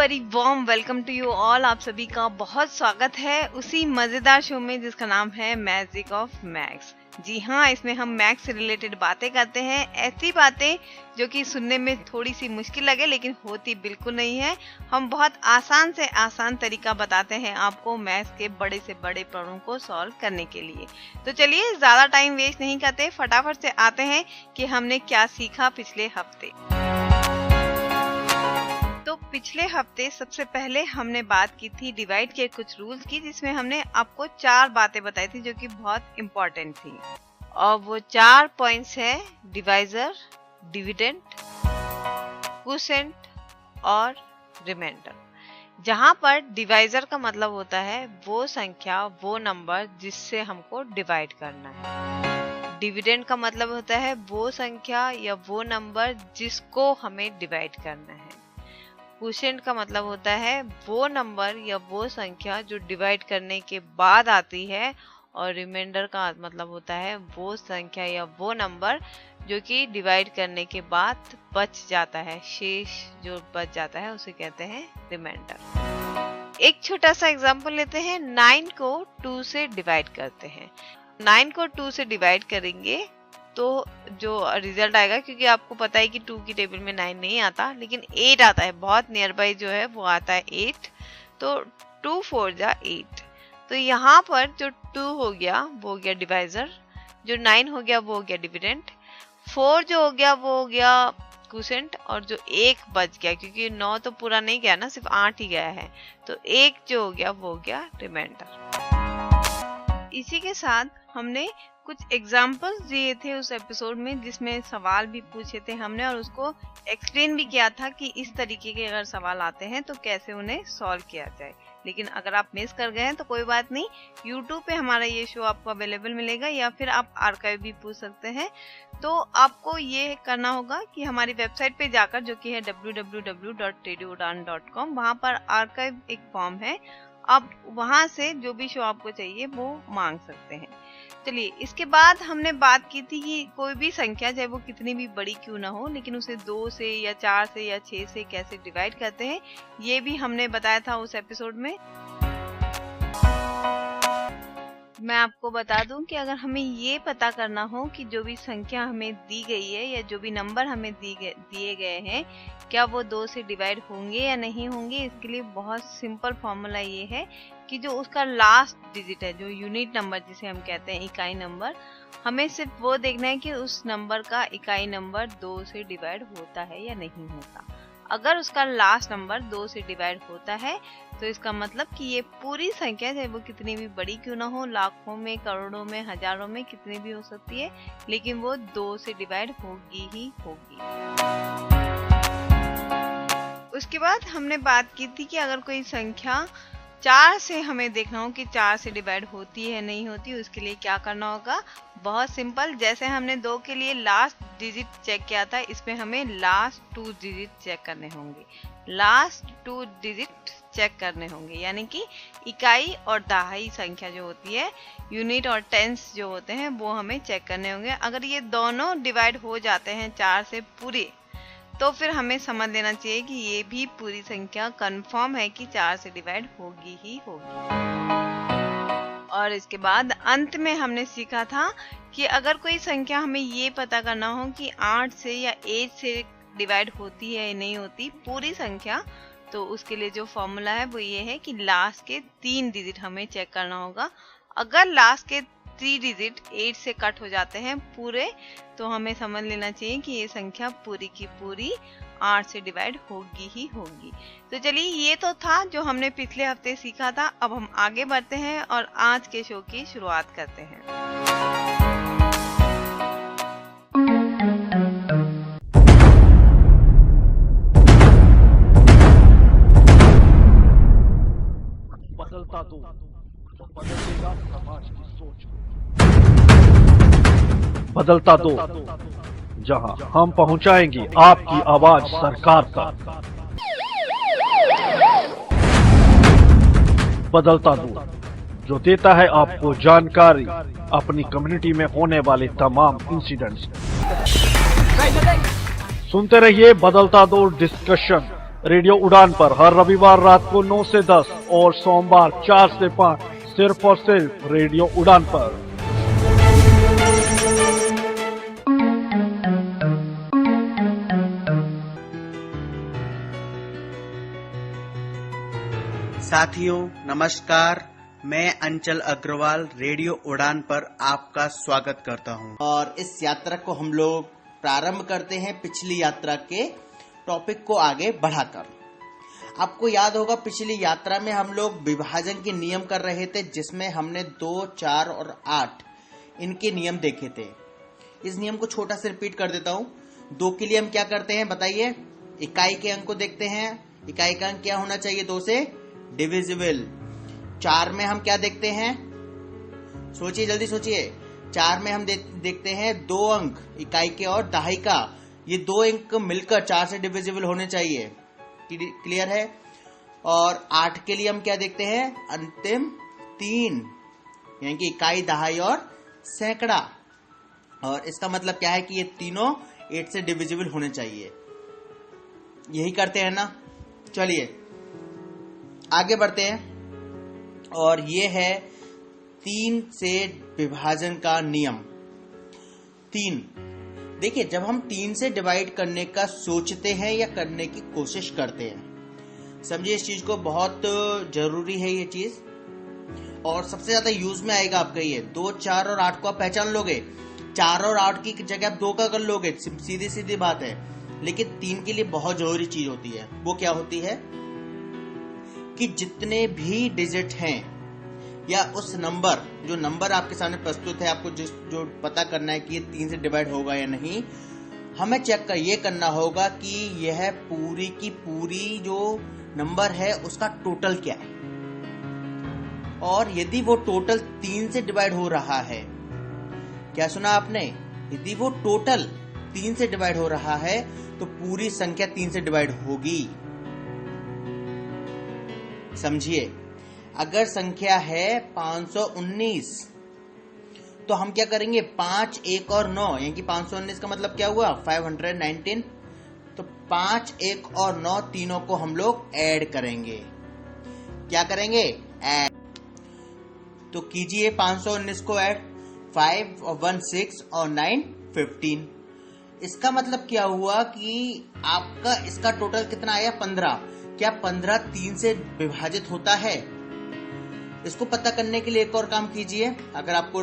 Very warm welcome to you all. आप सभी का बहुत स्वागत है उसी मजेदार शो में जिसका नाम है मैजिक ऑफ मैथ्स। जी हाँ, इसमें हम मैथ्स से रिलेटेड बातें करते हैं, ऐसी बातें जो कि सुनने में थोड़ी सी मुश्किल लगे लेकिन होती बिल्कुल नहीं है। हम बहुत आसान से आसान तरीका बताते हैं आपको मैथ्स के बड़े से बड़े प्रॉब्लम को सॉल्व करने के लिए। तो चलिए ज़्यादा टाइम वेस्ट नहीं करते, फटाफट से आते हैं कि हमने क्या सीखा पिछले हफ्ते। तो पिछले हफ्ते सबसे पहले हमने बात की थी डिवाइड के कुछ रूल्स की, जिसमें हमने आपको 4 बातें बताई थी जो कि बहुत इम्पोर्टेंट थी। और वो 4 पॉइंट्स है डिवाइजर, डिविडेंड, क्वोशिएंट और रिमाइंडर। जहां पर डिवाइजर का मतलब होता है वो संख्या, वो नंबर जिससे हमको डिवाइड करना है। डिविडेंड का मतलब होता है वो संख्या या वो नंबर जिसको हमें डिवाइड करना है। क्वोशिएंट का मतलब होता है वो नंबर या वो संख्या जो डिवाइड करने के बाद आती है। और रिमाइंडर का मतलब होता है वो संख्या या वो नंबर जो कि डिवाइड करने के बाद बच जाता है, शेष जो बच जाता है उसे कहते हैं रिमाइंडर। एक छोटा सा एग्जांपल लेते हैं। 9 को 2 से डिवाइड करते हैं। 9 को 2 से डिवाइड करेंगे तो जो रिजल्ट आएगा, क्योंकि आपको पता है कि 2 की टेबल में 9 नहीं आता लेकिन 8 आता है, बहुत नियर बाई जो है वो आता है 8। तो 2 4 जा 8। तो यहाँ पर जो 2 हो गया वो हो गया डिवाइजर, जो 9 हो गया वो हो गया डिविडेंड, 4 जो हो गया वो हो गया क्वोशिएंट, और जो 1 बच गया क्योंकि 9 तो पूरा नहीं गया ना, सिर्फ 8 ही गया है, तो 1 जो हो गया वो हो गया रिमाइंडर। इसी के साथ हमने कुछ एग्जाम्पल्स दिए थे उस एपिसोड में, जिसमें सवाल भी पूछे थे हमने और उसको एक्सप्लेन भी किया था कि इस तरीके के अगर सवाल आते हैं तो कैसे उन्हें सॉल्व किया जाए। लेकिन अगर आप मिस कर गए हैं तो कोई बात नहीं, YouTube पे हमारा ये शो आपको अवेलेबल मिलेगा या फिर आप आर्काइव भी पूछ सकते हैं। तो आपको ये करना होगा कि हमारी वेबसाइट पे जाकर, जो कि है www.radioudan.com, वहाँ पर आर्काइव एक फॉर्म है, आप वहां से जो भी शो आपको चाहिए वो मांग सकते हैं। चलिए, इसके बाद हमने बात की थी कि कोई भी संख्या चाहे वो कितनी भी बड़ी क्यों ना हो, लेकिन उसे 2 से या 4 से या 6 से कैसे डिवाइड करते हैं ये भी हमने बताया था उस एपिसोड में। मैं आपको बता दूं कि अगर हमें ये पता करना हो कि जो भी संख्या हमें दी गई है या जो भी नंबर हमें दिए गए हैं क्या वो 2 से डिवाइड होंगे या नहीं होंगे, इसके लिए बहुत सिंपल फॉर्मूला ये है कि जो उसका लास्ट डिजिट है, जो यूनिट नंबर जिसे हम कहते हैं इकाई नंबर, हमें सिर्फ वो देखना है कि उस नंबर का इकाई नंबर 2 से डिवाइड होता है या नहीं होता। अगर उसका लास्ट नंबर 2 से डिवाइड होता है तो इसका मतलब कि ये पूरी संख्या, चाहे वो कितनी भी बड़ी क्यों ना हो, लाखों में, करोड़ों में, हजारों में, कितनी भी हो सकती है, लेकिन वो 2 से डिवाइड होगी ही होगी। उसके बाद हमने बात की थी कि अगर कोई संख्या 4 से हमें देखना हो कि 4 से डिवाइड होती है नहीं होती, उसके लिए क्या करना होगा। बहुत सिंपल, जैसे हमने 2 के लिए लास्ट डिजिट चेक किया था, इसमें हमें लास्ट 2 डिजिट चेक करने होंगे। लास्ट 2 डिजिट चेक करने होंगे यानी कि इकाई और दहाई संख्या जो होती है, यूनिट और टेंस जो होते हैं, वो हमें चेक करने होंगे। अगर ये दोनों डिवाइड हो जाते हैं 4 से पूरे, तो फिर हमें समझ लेना चाहिए कि ये भी पूरी संख्या कंफर्म है कि 4 से डिवाइड होगी ही होगी। और इसके बाद अंत में हमने सीखा था कि अगर कोई संख्या हमें ये पता करना हो कि 8 से या 8 से डिवाइड होती है या नहीं होती पूरी संख्या, तो उसके लिए जो फॉर्मूला है वो ये है कि लास्ट के 3 डिजिट हमें चेक करना होगा। अगर लास्ट के 3 डिजिट 8 से कट हो जाते हैं पूरे, तो हमें समझ लेना चाहिए कि ये संख्या पूरी की पूरी 8 से डिवाइड होगी ही होगी। तो चलिए, ये तो था जो हमने पिछले हफ्ते सीखा था। अब हम आगे बढ़ते हैं और आज के शो की शुरुआत करते हैं। बदलता दो तो बदलेगा समाज की सोच। बदलता दो, जहां हम पहुंचाएंगे आपकी आवाज सरकार तक। बदलता दो, जो देता है आपको जानकारी अपनी कम्युनिटी में होने वाले तमाम इंसिडेंट्स। सुनते रहिए बदलता दो डिस्कशन रेडियो उड़ान पर हर रविवार रात को 9 से 10 और सोमवार 4 से 5 सिर्फ और सिर्फ रेडियो उड़ान पर। साथियों नमस्कार, मैं अंचल अग्रवाल रेडियो उड़ान पर आपका स्वागत करता हूं और इस यात्रा को हम लोग प्रारंभ करते हैं पिछली यात्रा के टॉपिक को आगे बढ़ाकर। आपको याद होगा पिछली यात्रा में हम लोग विभाजन के नियम कर रहे थे, जिसमें हमने 2, 4 और 8 इनके नियम देखे थे। इस नियम को छोटा से रिपीट कर देता हूं। 2 के लिए हम क्या करते हैं बताइए? इकाई के अंक को देखते हैं। इकाई का अंक क्या होना चाहिए? 2 से डिविजिबल। 4 में हम क्या देखते हैं? सोचिए, जल्दी सोचिए। 4 में हम देखते हैं 2 अंक इकाई के और दहाई का। ये 2 अंक मिलकर 4 से डिविजिबल होने चाहिए। क्लियर है? और 8 के लिए हम क्या देखते हैं? अंतिम 3, यानी कि इकाई, दहाई और सैकड़ा। और इसका मतलब क्या है कि ये तीनों 8 से डिविजिबल होने चाहिए। यही करते हैं ना? चलिए आगे बढ़ते हैं। और ये है 3 से विभाजन का नियम। 3 देखिए, जब हम 3 से डिवाइड करने का सोचते हैं या करने की कोशिश करते हैं, समझिए इस चीज को, बहुत जरूरी है ये चीज और सबसे ज्यादा यूज में आएगा आपका ये। 2, 4 और 8 को आप पहचान लोगे। 4 और 8 की जगह आप 2 का कर लोगे, सीधी सीधी बात है। लेकिन 3 के लिए बहुत जरूरी चीज होती है। वो क्या होती है कि जितने भी डिजिट हैं या उस नंबर, जो नंबर आपके सामने प्रस्तुत है, आपको जो पता करना है कि ये 3 से डिवाइड होगा या नहीं, हमें ये करना होगा कि यह पूरी की पूरी जो नंबर है उसका टोटल क्या है। और यदि वो टोटल 3 से डिवाइड हो रहा है, क्या सुना आपने? यदि वो टोटल 3 से डिवाइड हो रहा है तो पूरी संख्या 3 से डिवाइड होगी। समझिए, अगर संख्या है 519 तो हम क्या करेंगे? 5, 1 और 9, यानी कि 519 का मतलब क्या हुआ? 519। तो 5, 1 और 9 तीनों को हम लोग ऐड करेंगे। क्या करेंगे? ऐड। तो कीजिए 519 को ऐड। 5 और 1 6 और 9 15। इसका मतलब क्या हुआ कि आपका इसका टोटल कितना आया? 15। क्या 15 3 से विभाजित होता है? इसको पता करने के लिए एक और काम कीजिए। अगर आपको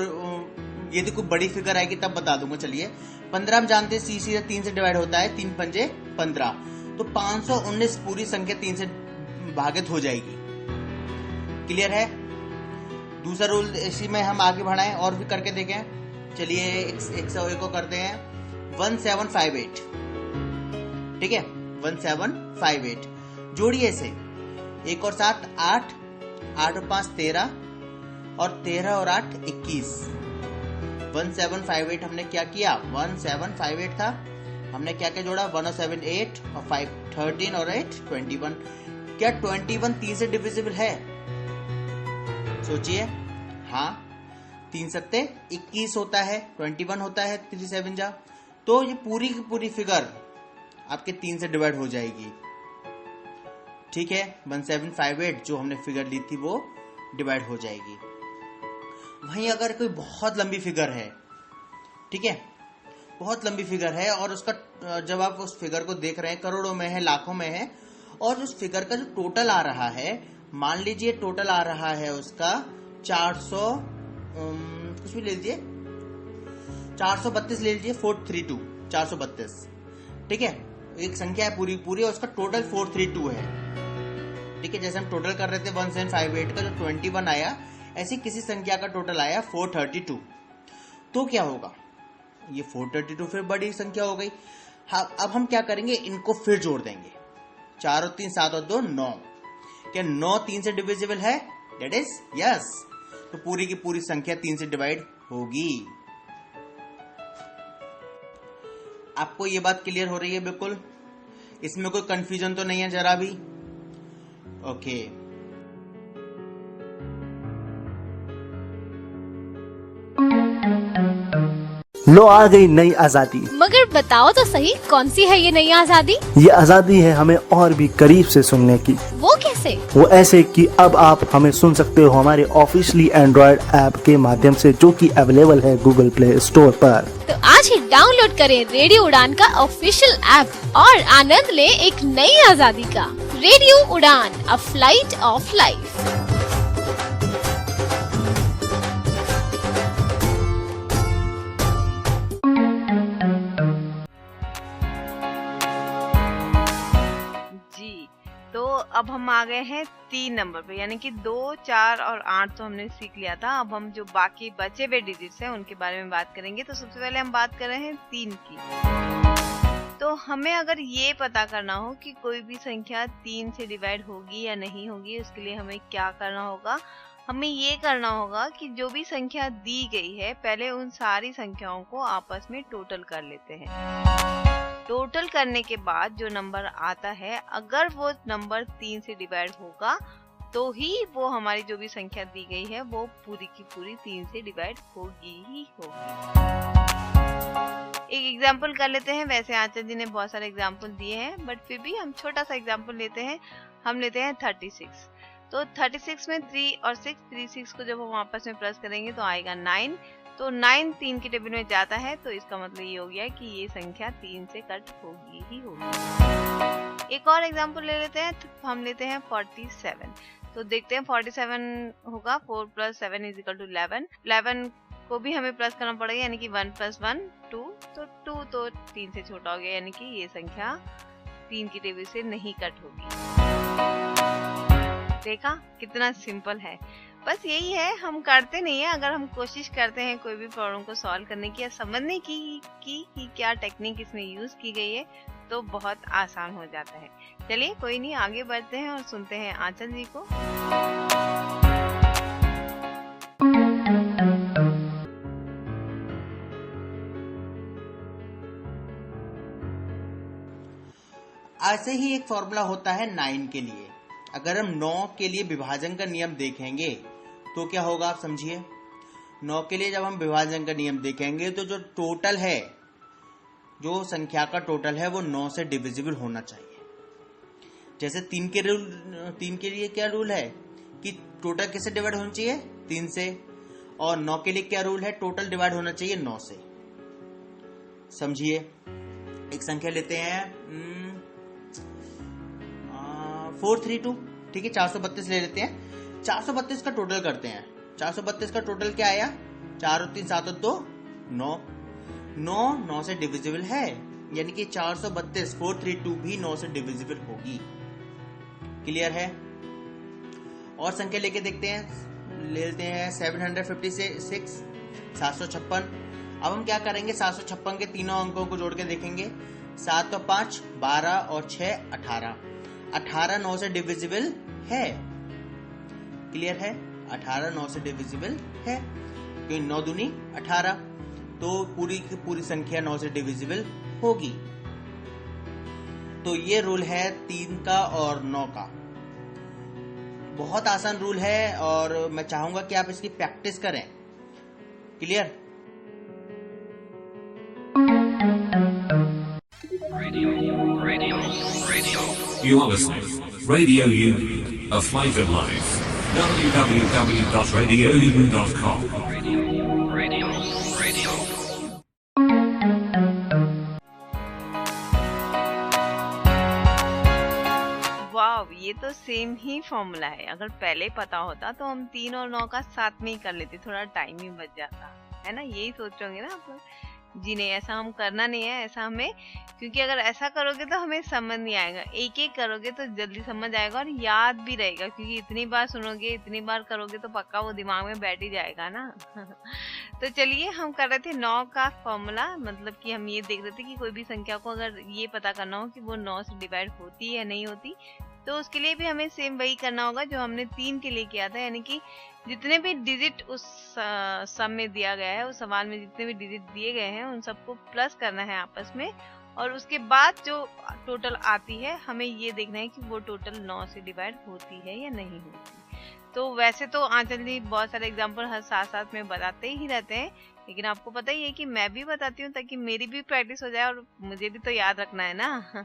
यदि कोई बड़ी फिगर आएगी तब बता दूंगा। चलिए, 15 हम जानते हैं सीधे 3 से डिवाइड होता है। 3 पंजे 15। तो 519 पूरी संख्या 3 से भागित हो जाएगी। क्लियर है? दूसरा रूल इसी में हम आगे बढ़ाएं और भी करके देखें। चलिए 101 को करते हैं 1758। ठीक है, 1758 जोड़िए इसे। 1 और 7 8, 8 और 5 13 और 13 और 8 21। 1758 हमने क्या किया? 1758 था, हमने क्या क्या जोड़ा? 1 और 7 8 और 5 13 और 8 21। क्या 21 3 से डिविजिबल है? सोचिए। हाँ, 3 सत्ते 21 होता है, 21 होता है 3 7 जा। तो ये पूरी की पूरी फिगर आपके 3 से डिवाइड हो जाएगी। ठीक है, 1758 जो हमने फिगर ली थी वो डिवाइड हो जाएगी। वहीं अगर कोई बहुत लंबी फिगर है, ठीक है, बहुत लंबी फिगर है और उसका जब आप उस फिगर को देख रहे हैं, करोड़ों में है, लाखों में है, और उस फिगर का जो टोटल आ रहा है, मान लीजिए टोटल आ रहा है उसका 400 कुछ भी ले लीजिए, 432 ले लीजिए, 432 432। ठीक है, एक संख्या है पूरी पूरी और उसका टोटल 432 है। ठीक है, जैसे हम टोटल कर रहे थे 1758 का जो 21 आया, ऐसी किसी संख्या का टोटल आया 432। तो क्या होगा? ये 432 फिर बड़ी संख्या हो गई। हाँ, अब हम क्या करेंगे? इनको फिर जोड़ देंगे। 4 और 3 7 और 2 9। क्या 9 3 से डिविजिबल है? That is yes. तो पूरी की पूरी संख्या 3 से डिवाइड होगी। आपको ये बात क्लियर हो रही है? बिल्कुल, इसमें कोई कंफ्यूजन तो नहीं है जरा भी? ओके। लो आ गई नई आजादी। मगर बताओ तो सही, कौन सी है ये नई आजादी? ये आजादी है हमें और भी करीब से सुनने की। वो कैसे? वो ऐसे कि अब आप हमें सुन सकते हो हमारे ऑफिशियली एंड्रॉइड ऐप के माध्यम से, जो कि अवेलेबल है गूगल प्ले स्टोर पर। तो आज ही डाउनलोड करें रेडियो उड़ान का ऑफिशियल ऐप और आनंद लें एक नई आजादी का। रेडियो उड़ान, अ फ्लाइट ऑफ लाइफ। अब हम आ गए हैं 3 नंबर पे, यानी कि 2, 4 और 8 तो हमने सीख लिया था। अब हम जो बाकी बचे हुए डिजिट्स हैं उनके बारे में बात करेंगे। तो सबसे पहले हम बात कर रहे हैं 3 की। तो हमें अगर ये पता करना हो कि कोई भी संख्या 3 से डिवाइड होगी या नहीं होगी, उसके लिए हमें क्या करना होगा? हमें ये करना होगा कि जो भी संख्या दी गई है, पहले उन सारी संख्याओं को आपस में टोटल कर लेते हैं। टोटल करने के बाद जो नंबर आता है, अगर वो नंबर 3 से डिवाइड होगा तो ही वो हमारी जो भी संख्या दी गई है वो पूरी की पूरी 3 से डिवाइड होगी ही होगी। एक एग्जांपल कर लेते हैं। वैसे आचार्य जी ने बहुत सारे एग्जांपल दिए हैं, बट फिर भी हम छोटा सा एग्जांपल लेते हैं। हम लेते हैं 36। तो 36 में 3 और 6, 36 को जब हम आपस में प्लस करेंगे तो आएगा 9। तो 9 3 के टेबल में जाता है, तो इसका मतलब ये हो गया कि ये संख्या 3 से कट होगी ही होगी। एक और एग्जांपल ले लेते हैं। तो हम लेते हैं 47। तो देखते हैं 47 होगा 4 + 7 = 11। 11 को भी हमें प्लस करना पड़ेगा, यानी कि 1 + 1 2। तो 2 तो 3 से छोटा हो गया, यानी कि ये संख्या 3 की टेबल से नहीं कट होगी। देखा कितना सिंपल है। बस यही है, हम करते नहीं है। अगर हम कोशिश करते हैं कोई भी प्रॉब्लम को सॉल्व करने की या समझने की क्या टेक्निक इसमें यूज की गई है, तो बहुत आसान हो जाता है। चलिए कोई नहीं, आगे बढ़ते हैं और सुनते हैं आंचल जी को। ऐसे ही एक फॉर्मूला होता है 9 के लिए। अगर हम 9 के लिए विभाजन का नियम देखेंगे तो क्या होगा, आप समझिए। 9 के लिए जब हम विभाजन का नियम देखेंगे तो जो टोटल है, जो संख्या का टोटल है, वो 9 से डिविजिबल होना चाहिए। जैसे 3 के लिए क्या रूल है कि टोटल किससे डिवाइड होना चाहिए, 3 से। और 9 के लिए क्या रूल है, टोटल डिवाइड होना चाहिए 9 से। समझिए, एक संख्या लेते हैं 432। ठीक है, 432 ले लेते हैं। 432 का टोटल करते हैं। 432 का टोटल क्या आया, 4 और 3 7 और 2 9। 9 से डिविजिबल है, यानी कि 432 432 भी 9 से डिविजिबल होगी। क्लियर है? और संख्या लेके देखते हैं। ले लेते हैं 756 756। अब हम क्या करेंगे, 756 के तीनों अंकों को जोड़ के देखेंगे। 7 और 5 12 और 6 18। 18 9 से डिविजिबल है। क्लियर है? 18 9 से डिविजिबल है, क्योंकि 9 दूनी 18, तो पूरी की पूरी संख्या 9 से डिविजिबल होगी। तो ये रूल है 3 का और 9 का। बहुत आसान रूल है और मैं चाहूंगा कि आप इसकी प्रैक्टिस करें। Clear? You are listening. Radio U, a flavor life. www.radiou.com. Radio. वाव, ये तो सेम ही फॉर्मूला है। अगर पहले पता होता तो हम 3 और 9 का साथ में ही कर लेते, थोड़ा टाइम ही बच जाता है ना। यही सोच रहे होंगे ना आप लोग। जी नहीं, ऐसा हम करना नहीं है। ऐसा हमें, क्योंकि अगर ऐसा करोगे तो हमें समझ नहीं आएगा। एक एक करोगे तो जल्दी समझ आएगा और याद भी रहेगा, क्योंकि इतनी बार सुनोगे, इतनी बार करोगे तो पक्का वो दिमाग में बैठ ही जाएगा ना। तो चलिए, हम कर रहे थे 9 का फॉर्मूला। मतलब कि हम ये देख रहे थे कि कोई भी संख्या को अगर ये पता करना हो कि वो 9 से डिवाइड होती है या नहीं होती, तो उसके लिए भी हमें सेम वही करना होगा जो हमने 3 के लिए किया था। यानी कि जितने भी डिजिट उस सम में दिया गया है, उस सवाल में जितने भी डिजिट दिए गए हैं, उन सबको प्लस करना है आपस में। और उसके बाद जो टोटल आती है, हमें ये देखना है कि वो टोटल 9 से डिवाइड होती है या नहीं होती। तो वैसे तो आंचल जी बहुत सारे एग्जाम्पल हर साथ साथ में बताते ही रहते हैं, लेकिन आपको पता ही है कि मैं भी बताती हूँ ताकि मेरी भी प्रैक्टिस हो जाए और मुझे भी तो याद रखना है ना।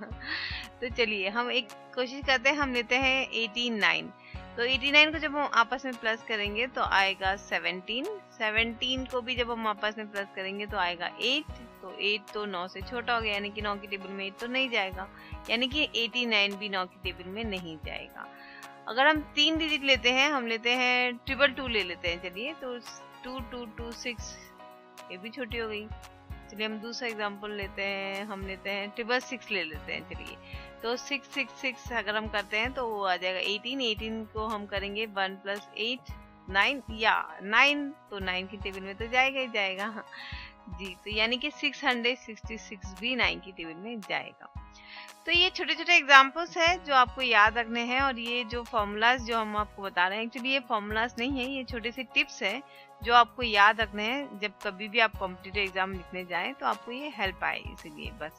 तो चलिए हम एक कोशिश करते हैं, हम लेते हैं 89। तो 89 को जब हम आपस में प्लस करेंगे तो आएगा 17। 17 को भी जब हम आपस में प्लस करेंगे तो आएगा 8। तो 8 तो 9 से छोटा हो गया, यानी कि 9 की टेबल में 8 तो नहीं जाएगा, यानी कि 89 भी 9 की टेबल में नहीं जाएगा। अगर हम 3 डिजिट लेते हैं, हम लेते हैं 222 ले लेते हैं। चलिए तो 2226, ये भी छोटी हो गई। चलिए हम दूसरा एग्जांपल लेते हैं, हम लेते हैं 666 ले लेते हैं। चलिए तो 666 अगर हम करते हैं तो वो आ जाएगा 18। 18 को हम करेंगे 1 + 8 9, या 9 तो 9 की टेबल में तो जाएगा ही जाएगा जी। तो यानी कि 666 भी 9 की टेबल में जाएगा। तो ये छोटे छोटे एग्जाम्पल्स हैं जो आपको याद रखने हैं, और ये जो फॉर्मूलाज जो हम आपको बता रहे हैं, एक्चुअली ये फॉर्मूलाज नहीं है, ये छोटे से टिप्स हैं जो आपको याद रखने हैं। जब कभी भी आप कॉम्पिटिटिव एग्जाम लिखने जाएं तो आपको ये हेल्प आए, इसीलिए बस,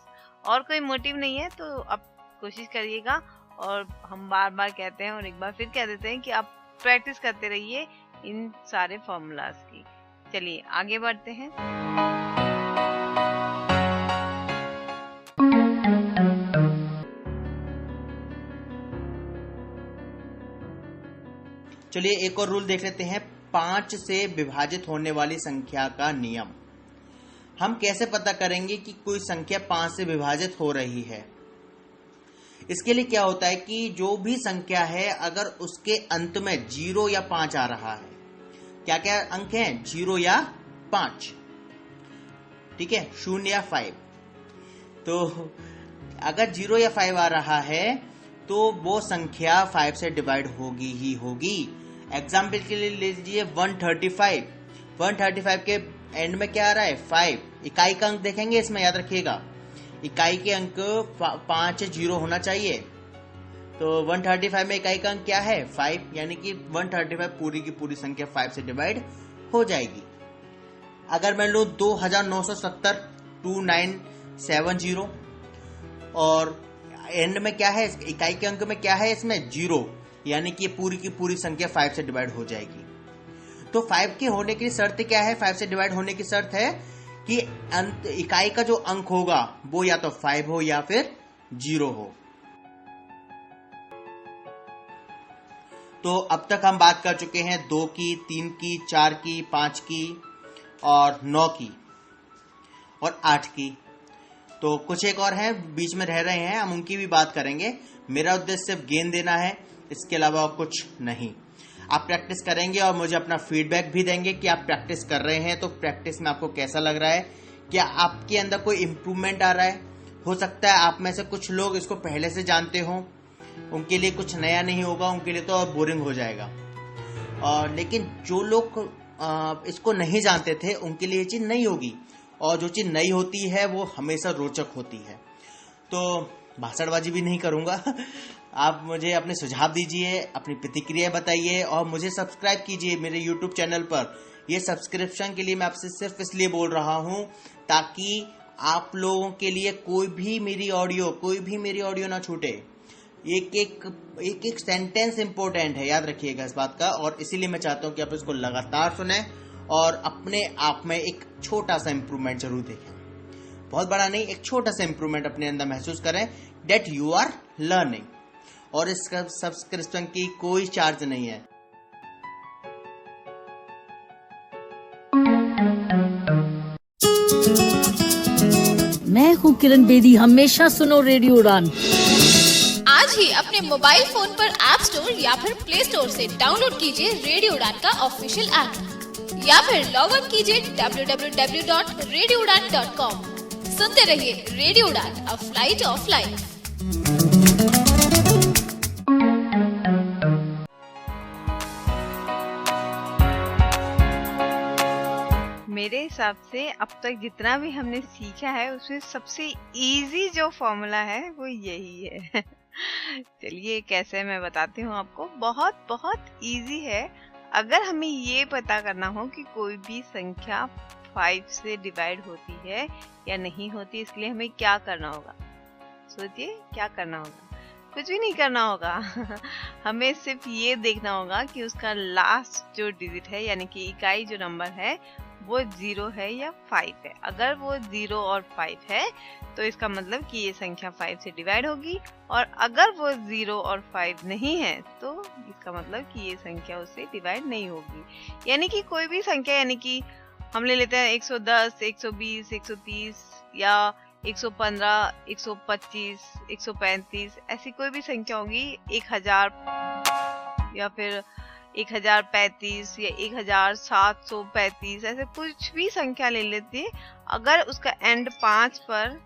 और कोई मोटिव नहीं है। तो आप कोशिश करिएगा, और हम बार बार कहते हैं और एक बार फिर कह देते हैं कि आप प्रैक्टिस करते रहिए इन सारे फॉर्मूलाज की। चलिए आगे बढ़ते हैं। चलिए एक और रूल देख लेते हैं, 5 से विभाजित होने वाली संख्या का नियम। हम कैसे पता करेंगे कि कोई संख्या 5 से विभाजित हो रही है? इसके लिए क्या होता है कि जो भी संख्या है अगर उसके अंत में 0 या 5 आ रहा है, क्या क्या अंक हैं? 0 या 5, ठीक है, 0 या 5। तो अगर 0 या 5 आ रहा है तो वो संख्या 5 से डिवाइड होगी ही होगी। एग्जाम्पल के लिए लीजिए 135। 135 के एंड में क्या आ रहा है? 5। इकाई का अंक देखेंगे इसमें, याद रखिएगा इकाई के अंक 5 0 होना चाहिए। तो 135 में इकाई का अंक क्या है? 5, यानी कि 135 पूरी की पूरी संख्या 5 से डिवाइड हो जाएगी। अगर मैं लूं 2970 2970 और एंड में क्या है, इकाई के अंक में क्या है इसमें? 0, यानी कि पूरी की पूरी संख्या 5 से डिवाइड हो जाएगी। तो 5 के होने की शर्त क्या है? 5 से डिवाइड होने की शर्त है कि अंत इकाई का जो अंक होगा वो या तो 5 हो या फिर 0 हो। तो अब तक हम बात कर चुके हैं 2 की, 3 की, 4 की, 5 की और 9 की और 8 की। तो कुछ एक और हैं बीच में रह रहे हैं, हम उनकी भी बात करेंगे। मेरा उद्देश्य सिर्फ गेन देना है, इसके अलावा और कुछ नहीं। आप प्रैक्टिस करेंगे और मुझे अपना फीडबैक भी देंगे कि आप प्रैक्टिस कर रहे हैं तो प्रैक्टिस में आपको कैसा लग रहा है, क्या आपके अंदर कोई इम्प्रूवमेंट आ रहा है। हो सकता है आप में से कुछ लोग इसको पहले से जानते हो, उनके लिए कुछ नया नहीं होगा, उनके लिए तो और बोरिंग हो जाएगा। और लेकिन जो लोग इसको नहीं जानते थे उनके लिए ये चीज नई होगी, और जो चीज नई होती है वो हमेशा रोचक होती है। तो भाषणबाजी भी नहीं करूंगा। आप मुझे अपने सुझाव दीजिए, अपनी प्रतिक्रिया बताइए और मुझे सब्सक्राइब कीजिए मेरे YouTube चैनल पर। ये सब्सक्रिप्शन के लिए मैं आपसे सिर्फ इसलिए बोल रहा हूं ताकि आप लोगों के लिए कोई भी मेरी ऑडियो ना छूटे। एक सेंटेंस इंपॉर्टेंट है, याद रखिएगा इस बात का, और इसीलिए मैं चाहता हूं कि आप इसको लगातार सुने और अपने आप में एक छोटा सा इंप्रूवमेंट जरूर देखें। बहुत बड़ा नहीं, एक छोटा सा इंप्रूवमेंट अपने अंदर महसूस करें दैट यू आर लर्निंग। और इस सब्सक्रिप्शन की कोई चार्ज नहीं है। मैं हूँ किरण बेदी, हमेशा सुनो रेडियो उड़ान। आज ही अपने मोबाइल फोन पर ऐप स्टोर या फिर प्ले स्टोर से डाउनलोड कीजिए रेडियो उड़ान का ऑफिशियल ऐप, या फिर लॉग इन कीजिए www.radioudan.com। सुनते रहिए रेडियो उड़ान, अ फ्लाइट ऑफ लाइफ। मेरे हिसाब से अब तक जितना भी हमने सीखा है उसमें सबसे इजी जो फॉर्मूला है वो यही है। चलिए कैसे मैं बताती हूँ आपको। बहुत बहुत इजी है। अगर हमें ये पता करना हो कि कोई भी संख्या 5 से डिवाइड होती है या नहीं होती, इसके लिए हमें क्या करना होगा? सोचिए क्या करना होगा। कुछ भी नहीं करना होगा। हमें सिर्फ ये देखना होगा कि उसका लास्ट जो डिजिट है, यानी कि इकाई जो नंबर है वो 0 है या 5 है। अगर वो 0 और 5 है तो इसका मतलब कि ये संख्या 5 से डिवाइड होगी, और अगर वो 0 और 5 नहीं है तो इसका मतलब कि ये संख्या उससे डिवाइड नहीं होगी। यानी कि कोई भी संख्या, यानी कि हम ले लेते हैं 110, 120, 130 या 115, 125, 135, ऐसी कोई भी संख्या होगी, 1000 या फिर 1035 या 1735, ऐसे कुछ भी संख्या ले लेते हैं। अगर उसका एंड 5 पर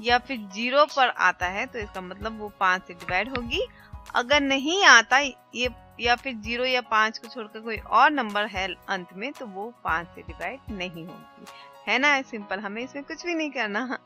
या फिर 0 पर आता है तो इसका मतलब वो 5 से डिवाइड होगी। अगर नहीं आता ये या फिर 0 या 5 को छोड़कर कोई और नंबर है अंत में तो वो 5 से डिवाइड नहीं होगी। है ना सिंपल, हमें इसमें कुछ भी नहीं करना।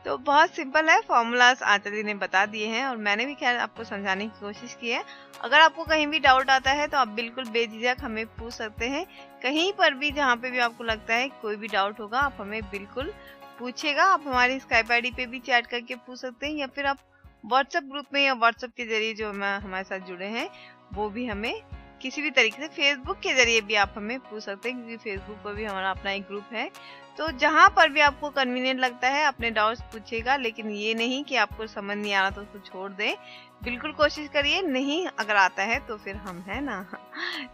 तो बहुत सिंपल है, फॉर्मूलाज आचार्य जी ने बता दिए हैं और मैंने भी खैर आपको समझाने की कोशिश की है। अगर आपको कहीं भी डाउट आता है तो आप बिल्कुल बेझिझक हमें पूछ सकते हैं। कहीं पर भी जहाँ पे भी आपको लगता है कोई भी डाउट होगा आप हमें बिल्कुल पूछेगा। आप हमारी स्काइप आईडी पे भी चैट करके पूछ सकते हैं, या फिर आप व्हाट्सएप ग्रुप में या व्हाट्सएप के जरिए जो हमारे साथ जुड़े हैं वो भी हमें किसी भी तरीके से, फेसबुक के जरिए भी आप हमें पूछ सकते हैं, क्योंकि फेसबुक पर भी हमारा अपना एक ग्रुप है। तो जहाँ पर भी आपको कन्वीनियंट लगता है अपने डाउट्स पूछेगा, लेकिन ये नहीं कि आपको समझ नहीं आ रहा तो उसको छोड़ दें। बिल्कुल कोशिश करिए, नहीं अगर आता है तो फिर हम है ना।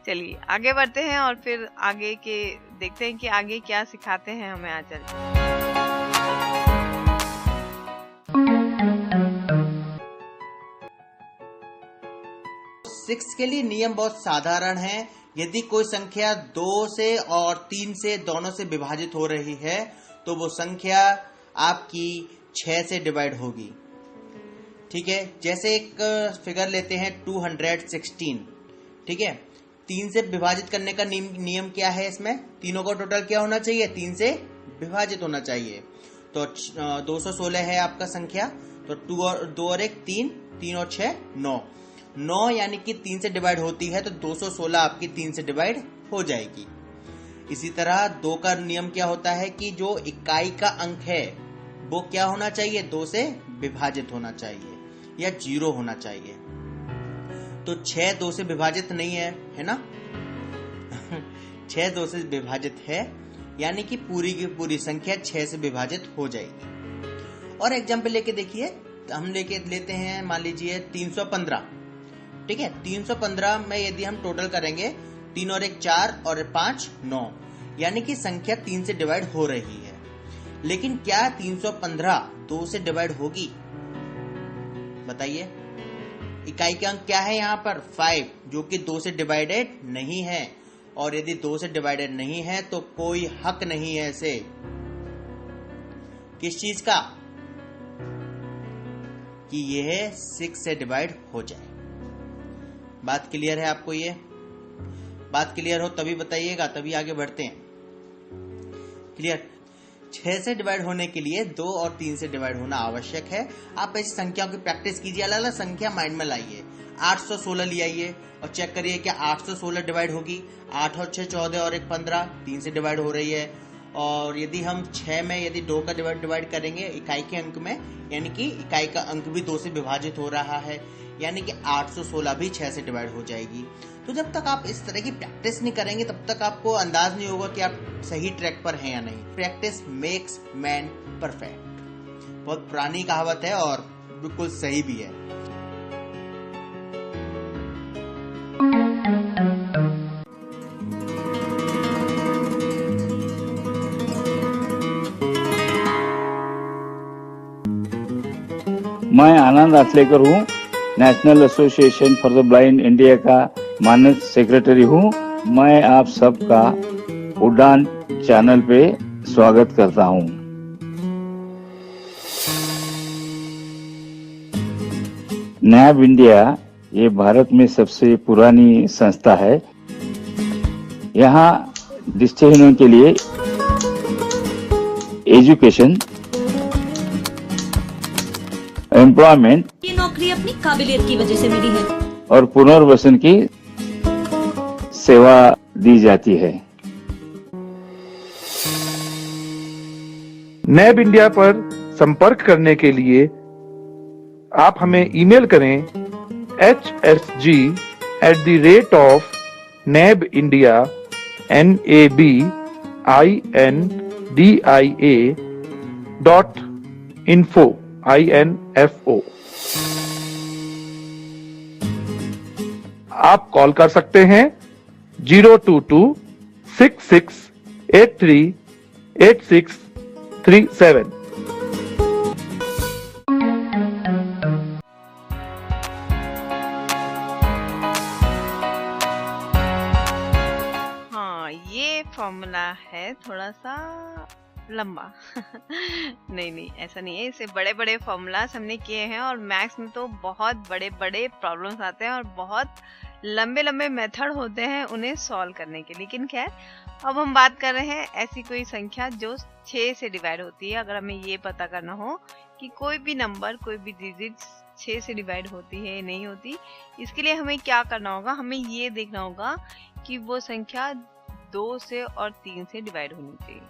चलिए आगे बढ़ते हैं और फिर आगे के देखते हैं कि आगे क्या सिखाते हैं हमें आचार्य। 6 के लिए नियम बहुत साधारण है। यदि कोई संख्या 2 से और 3 से दोनों से विभाजित हो रही है तो वो संख्या आपकी 6 से डिवाइड होगी। ठीक है, जैसे एक फिगर लेते हैं 216। ठीक है, 3 से विभाजित करने का नियम क्या है? इसमें तीनों का टोटल क्या होना चाहिए? 3 से विभाजित होना चाहिए। तो 216 है आपका संख्या, तो 2 और 1 3, 3 और 6 9 यानी कि 3 से डिवाइड होती है तो 216 आपकी 3 से डिवाइड हो जाएगी। इसी तरह 2 का नियम क्या होता है कि जो इकाई का अंक है वो क्या होना चाहिए? 2 से विभाजित होना चाहिए या 0 होना चाहिए। तो 6 2 से विभाजित नहीं है ना? 6 2 से विभाजित है, यानी कि पूरी की पूरी संख्या 6 से विभाजित हो जाएगी। और एग्जाम्पल लेके देखिए, हम लेते हैं मान लीजिए 315। ठीक है, 315 में यदि हम टोटल करेंगे 3 और 1 4 और 5 9, यानी कि संख्या 3 से डिवाइड हो रही है। लेकिन क्या 315 2 से डिवाइड होगी? बताइए। इकाई का अंक क्या है यहाँ पर? 5, जो कि 2 से डिवाइडेड नहीं है। और यदि 2 से डिवाइडेड नहीं है तो कोई हक नहीं है इसे किस चीज का कि यह 6 से डिवाइड हो जाए। बात क्लियर है आपको? ये बात क्लियर हो तभी बताइएगा, तभी आगे बढ़ते हैं। क्लियर? 6 से डिवाइड होने के लिए 2 और 3 से डिवाइड होना आवश्यक है। आप ऐसी संख्याओं की प्रैक्टिस कीजिए, अलग अलग संख्या माइंड में लाइए। 816 ले आइए और चेक करिए क्या 816 डिवाइड होगी? 8 और 6 14 और 1 15, 3 से डिवाइड हो रही है। और यदि हम 6 में यदि 2 का डिवाइड करेंगे इकाई के अंक में, यानी कि इकाई का अंक भी 2 से विभाजित हो रहा है, यानी कि 816 भी 6 से डिवाइड हो जाएगी। तो जब तक आप इस तरह की प्रैक्टिस नहीं करेंगे तब तक आपको अंदाज नहीं होगा कि आप सही ट्रैक पर हैं या नहीं। प्रैक्टिस मेक्स मैन परफेक्ट, बहुत पुरानी कहावत है और बिल्कुल सही भी है। मैं आनंद आचलेकर हूँ, national association for the blind India का मानद सेक्रेटरी हूँ। मैं आप सबका उड़ान चैनल पे स्वागत करता हूँ। नैब इंडिया ये भारत में सबसे पुरानी संस्था है। यहाँ दृष्टिहीनों के लिए एजुकेशन, एम्प्लॉयमेंट, ये नौकरी अपनी काबिलियत की वजह से मिली है और पुनर्वसन की सेवा दी जाती है। नैब इंडिया पर संपर्क करने के लिए आप हमें ईमेल करें hsg@nabindia INDIA.info। आप कॉल कर सकते हैं 022-6683-8637। हाँ, ये फॉर्मूला है थोड़ा सा लंबा। नहीं ऐसा नहीं है, इससे बड़े बड़े फॉर्मूलाज हमने किए हैं और मैथ्स में तो बहुत बड़े बड़े प्रॉब्लम्स आते हैं और बहुत लंबे लंबे मेथड होते हैं उन्हें सॉल्व करने के। लेकिन खैर, अब हम बात कर रहे हैं ऐसी कोई संख्या जो 6 से डिवाइड होती है। अगर हमें ये पता करना हो कि कोई भी नंबर, कोई भी डिजिट 6 से डिवाइड होती है नहीं होती, इसके लिए हमें क्या करना होगा? हमें ये देखना होगा कि वो संख्या 2 से और 3 से डिवाइड होनी चाहिए।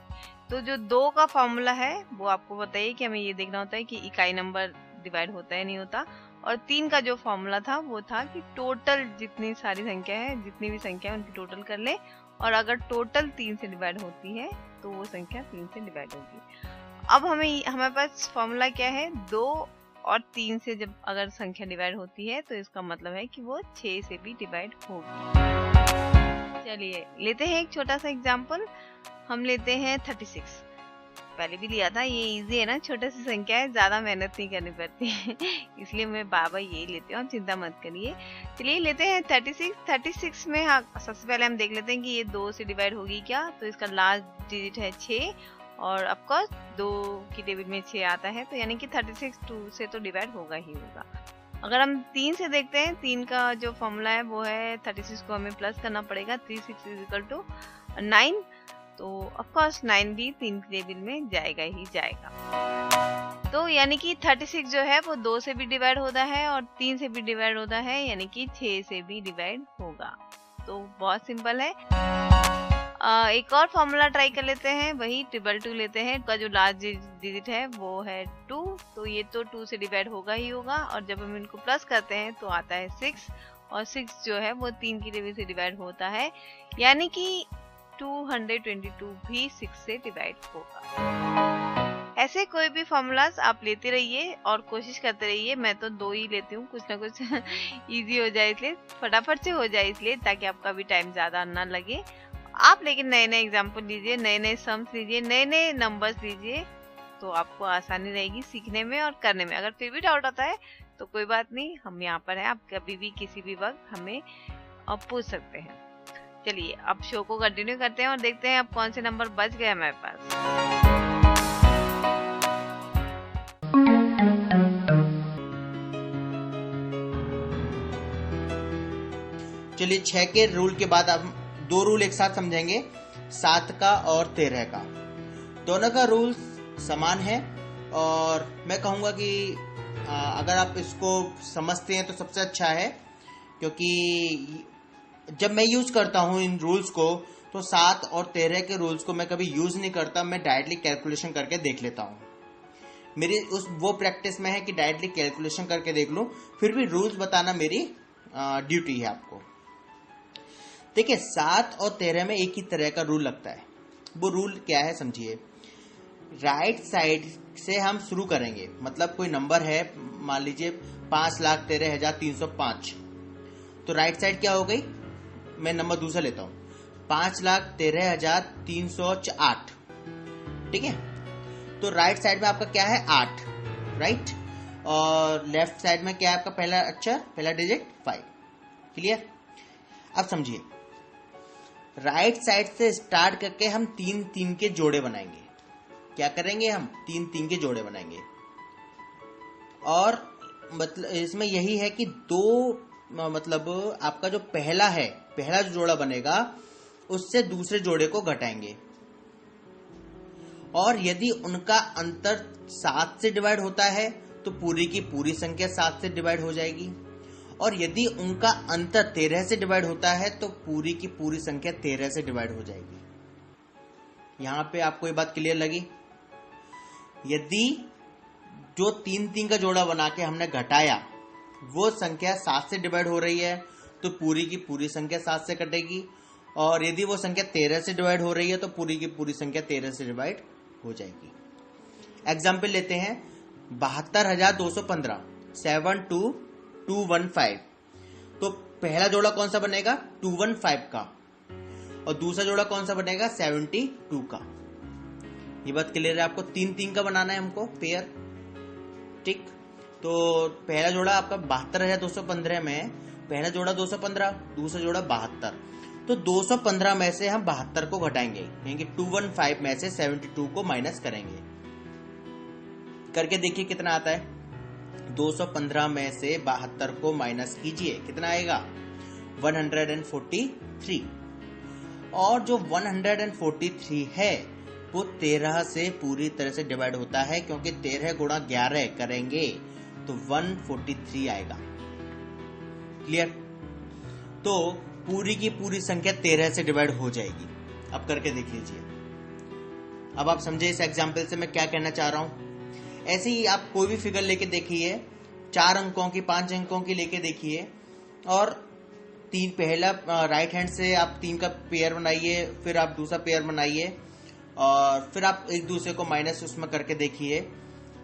तो जो 2 का फॉर्मूला है वो आपको बताइए कि हमें ये देखना होता है कि इकाई नंबर डिवाइड होता है नहीं होता, और 3 का जो फॉर्मूला था वो था कि टोटल जितनी सारी संख्या है, जितनी भी संख्या है उनकी टोटल कर ले, और अगर टोटल 3 से डिवाइड होती है तो वो संख्या 3 से डिवाइड होगी। अब हमारे पास फॉर्मूला क्या है? 2 और 3 से जब अगर संख्या डिवाइड होती है तो इसका मतलब है कि वो 6 से भी डिवाइड होगी। चलिए लेते हैं एक छोटा सा एग्जाम्पल। हम लेते हैं 36। पहले भी लिया था, ये इजी है ना, छोटी सी संख्या है, ज्यादा मेहनत नहीं करनी पड़ती है। इसलिए मैं बाबा यही लेती हूँ, चिंता मत करिए। चलिए लेते हैं 36। 36 में सबसे पहले हम देख लेते हैं कि ये 2 से डिवाइड होगी क्या। तो इसका लास्ट डिजिट है 6 और ऑफकोर्स 2 की टेबल में 6 आता है, तो यानी कि 36 2 से तो डिवाइड होगा ही होगा। अगर हम 3 से देखते हैं, 3 का जो फॉर्मूला है वो है 36 को हमें प्लस करना पड़ेगा, 36 = 9। तो ऑफकोर्स 9 भी 3 की टेबल में जाएगा ही जाएगा। तो यानी कि 36 जो है वो 2 से भी डिवाइड होता है और 3 से भी डिवाइड होता है, यानी कि 6 से भी डिवाइड होगा। तो बहुत सिंपल है। एक और फॉर्मूला ट्राई कर लेते हैं, वही 222 लेते हैं। का जो लास्ट डिजिट है वो है 2, तो ये तो 2 से डिवाइड होगा ही होगा, और जब हम इनको प्लस करते हैं तो आता है 6, और 6 जो है वो 3 की टेबल से डिवाइड होता है, यानी कि 222 भी 6 से डिवाइड होगा। ऐसे कोई भी फॉर्मूलाज आप लेते रहिए और कोशिश करते रहिए। मैं तो 2 ही लेती हूँ, कुछ ना कुछ इजी हो जाए इसलिए, फटाफट से हो जाए इसलिए, ताकि आपका भी टाइम ज्यादा ना लगे। आप लेकिन नए नए एग्जाम्पल लीजिए, नए नए सम्स लीजिए, नए नए नंबर्स लीजिए, तो आपको आसानी रहेगी सीखने में और करने में। अगर फिर भी डाउट आता है तो कोई बात नहीं, हम यहाँ पर हैं, आप कभी भी किसी भी वक्त हमें पूछ सकते हैं। चलिए अब शो को कंटिन्यू करते हैं और देखते हैं अब कौन से नंबर बच गए हमारे पास। चलिए 6 के रूल के बाद अब 2 रूल एक साथ समझेंगे, 7 का और 13 का। दोनों का रूल समान है और मैं कहूँगा कि अगर आप इसको समझते हैं तो सबसे अच्छा है, क्योंकि जब मैं यूज करता हूँ इन रूल्स को तो 7 और 13 के रूल्स को मैं कभी यूज नहीं करता, मैं डायरेक्टली कैलकुलेशन करके देख लेता हूँ। मेरी वो प्रैक्टिस में है कि डायरेक्टली कैलकुलेशन करके देख लूँ, फिर भी रूल्स बताना मेरी ड्यूटी है आपको। देखिए 7 और 13 में एक ही तरह का रूल लगता है। वो रूल क्या है समझिए। राइट साइड से हम शुरू करेंगे, मतलब कोई नंबर है, मान लीजिए 5,13,305, तो राइट साइड क्या हो गई, मैं नंबर दूसरा लेता हूं, 5,13,308, ठीक है। तो राइट साइड में आपका क्या है 8, राइट, और लेफ्ट साइड में क्या है आपका पहला अक्षर, पहला डिजिट 5। क्लियर। अब समझिए, राइट साइड से स्टार्ट करके हम 3-3 के जोड़े बनाएंगे। क्या करेंगे हम 3-3 के जोड़े बनाएंगे, और मतलब इसमें यही है कि 2 मतलब आपका जो पहला है, पहला जो जोड़ा बनेगा उससे दूसरे जोड़े को घटाएंगे, और यदि उनका अंतर 7 से डिवाइड होता है तो पूरी की पूरी संख्या 7 से डिवाइड हो जाएगी, और यदि उनका अंतर 13 से डिवाइड होता है तो पूरी की पूरी संख्या 13 से डिवाइड हो जाएगी। यहां पे आपको ये बात क्लियर लगी। यदि जो 3-3 का जोड़ा बना के हमने घटाया वो संख्या 7 से डिवाइड हो रही है तो पूरी की पूरी संख्या 7 से कटेगी, और यदि वो संख्या 13 से डिवाइड हो रही है तो पूरी की पूरी संख्या 13 से डिवाइड हो जाएगी। एग्जाम्पल लेते हैं 72,215 72215। तो पहला जोड़ा कौन सा बनेगा 215 का और दूसरा जोड़ा कौन सा बनेगा 72 का। ये बात क्लियर है आपको? 3 का बनाना है हमको पेयर, ठीक। तो पहला जोड़ा आपका 72,215 में पहला जोड़ा 215, दूसरा जोड़ा 72। तो 215 में से हम 72 को घटाएंगे, यानी कि 215 में से 72 को माइनस करेंगे। करके देखिए कितना आता है। 215 में से 72 को माइनस कीजिए, कितना आएगा 143। और जो 143 है वो 13 से पूरी तरह से डिवाइड होता है, क्योंकि 13 गुणा 11 करेंगे तो 143 आएगा। क्लियर? तो पूरी की पूरी संख्या 13 से डिवाइड हो जाएगी। अब करके देख लीजिए। अब आप समझे इस एग्जाम्पल से मैं क्या कहना चाह रहा हूं। ऐसे ही आप कोई भी फिगर लेके देखिए, 4 अंकों की 5 अंकों की लेके देखिए, और पहला राइट हैंड से आप 3 का पेयर बनाइए, फिर आप दूसरा पेयर बनाइए, और फिर आप एक दूसरे को माइनस उसमें करके देखिए।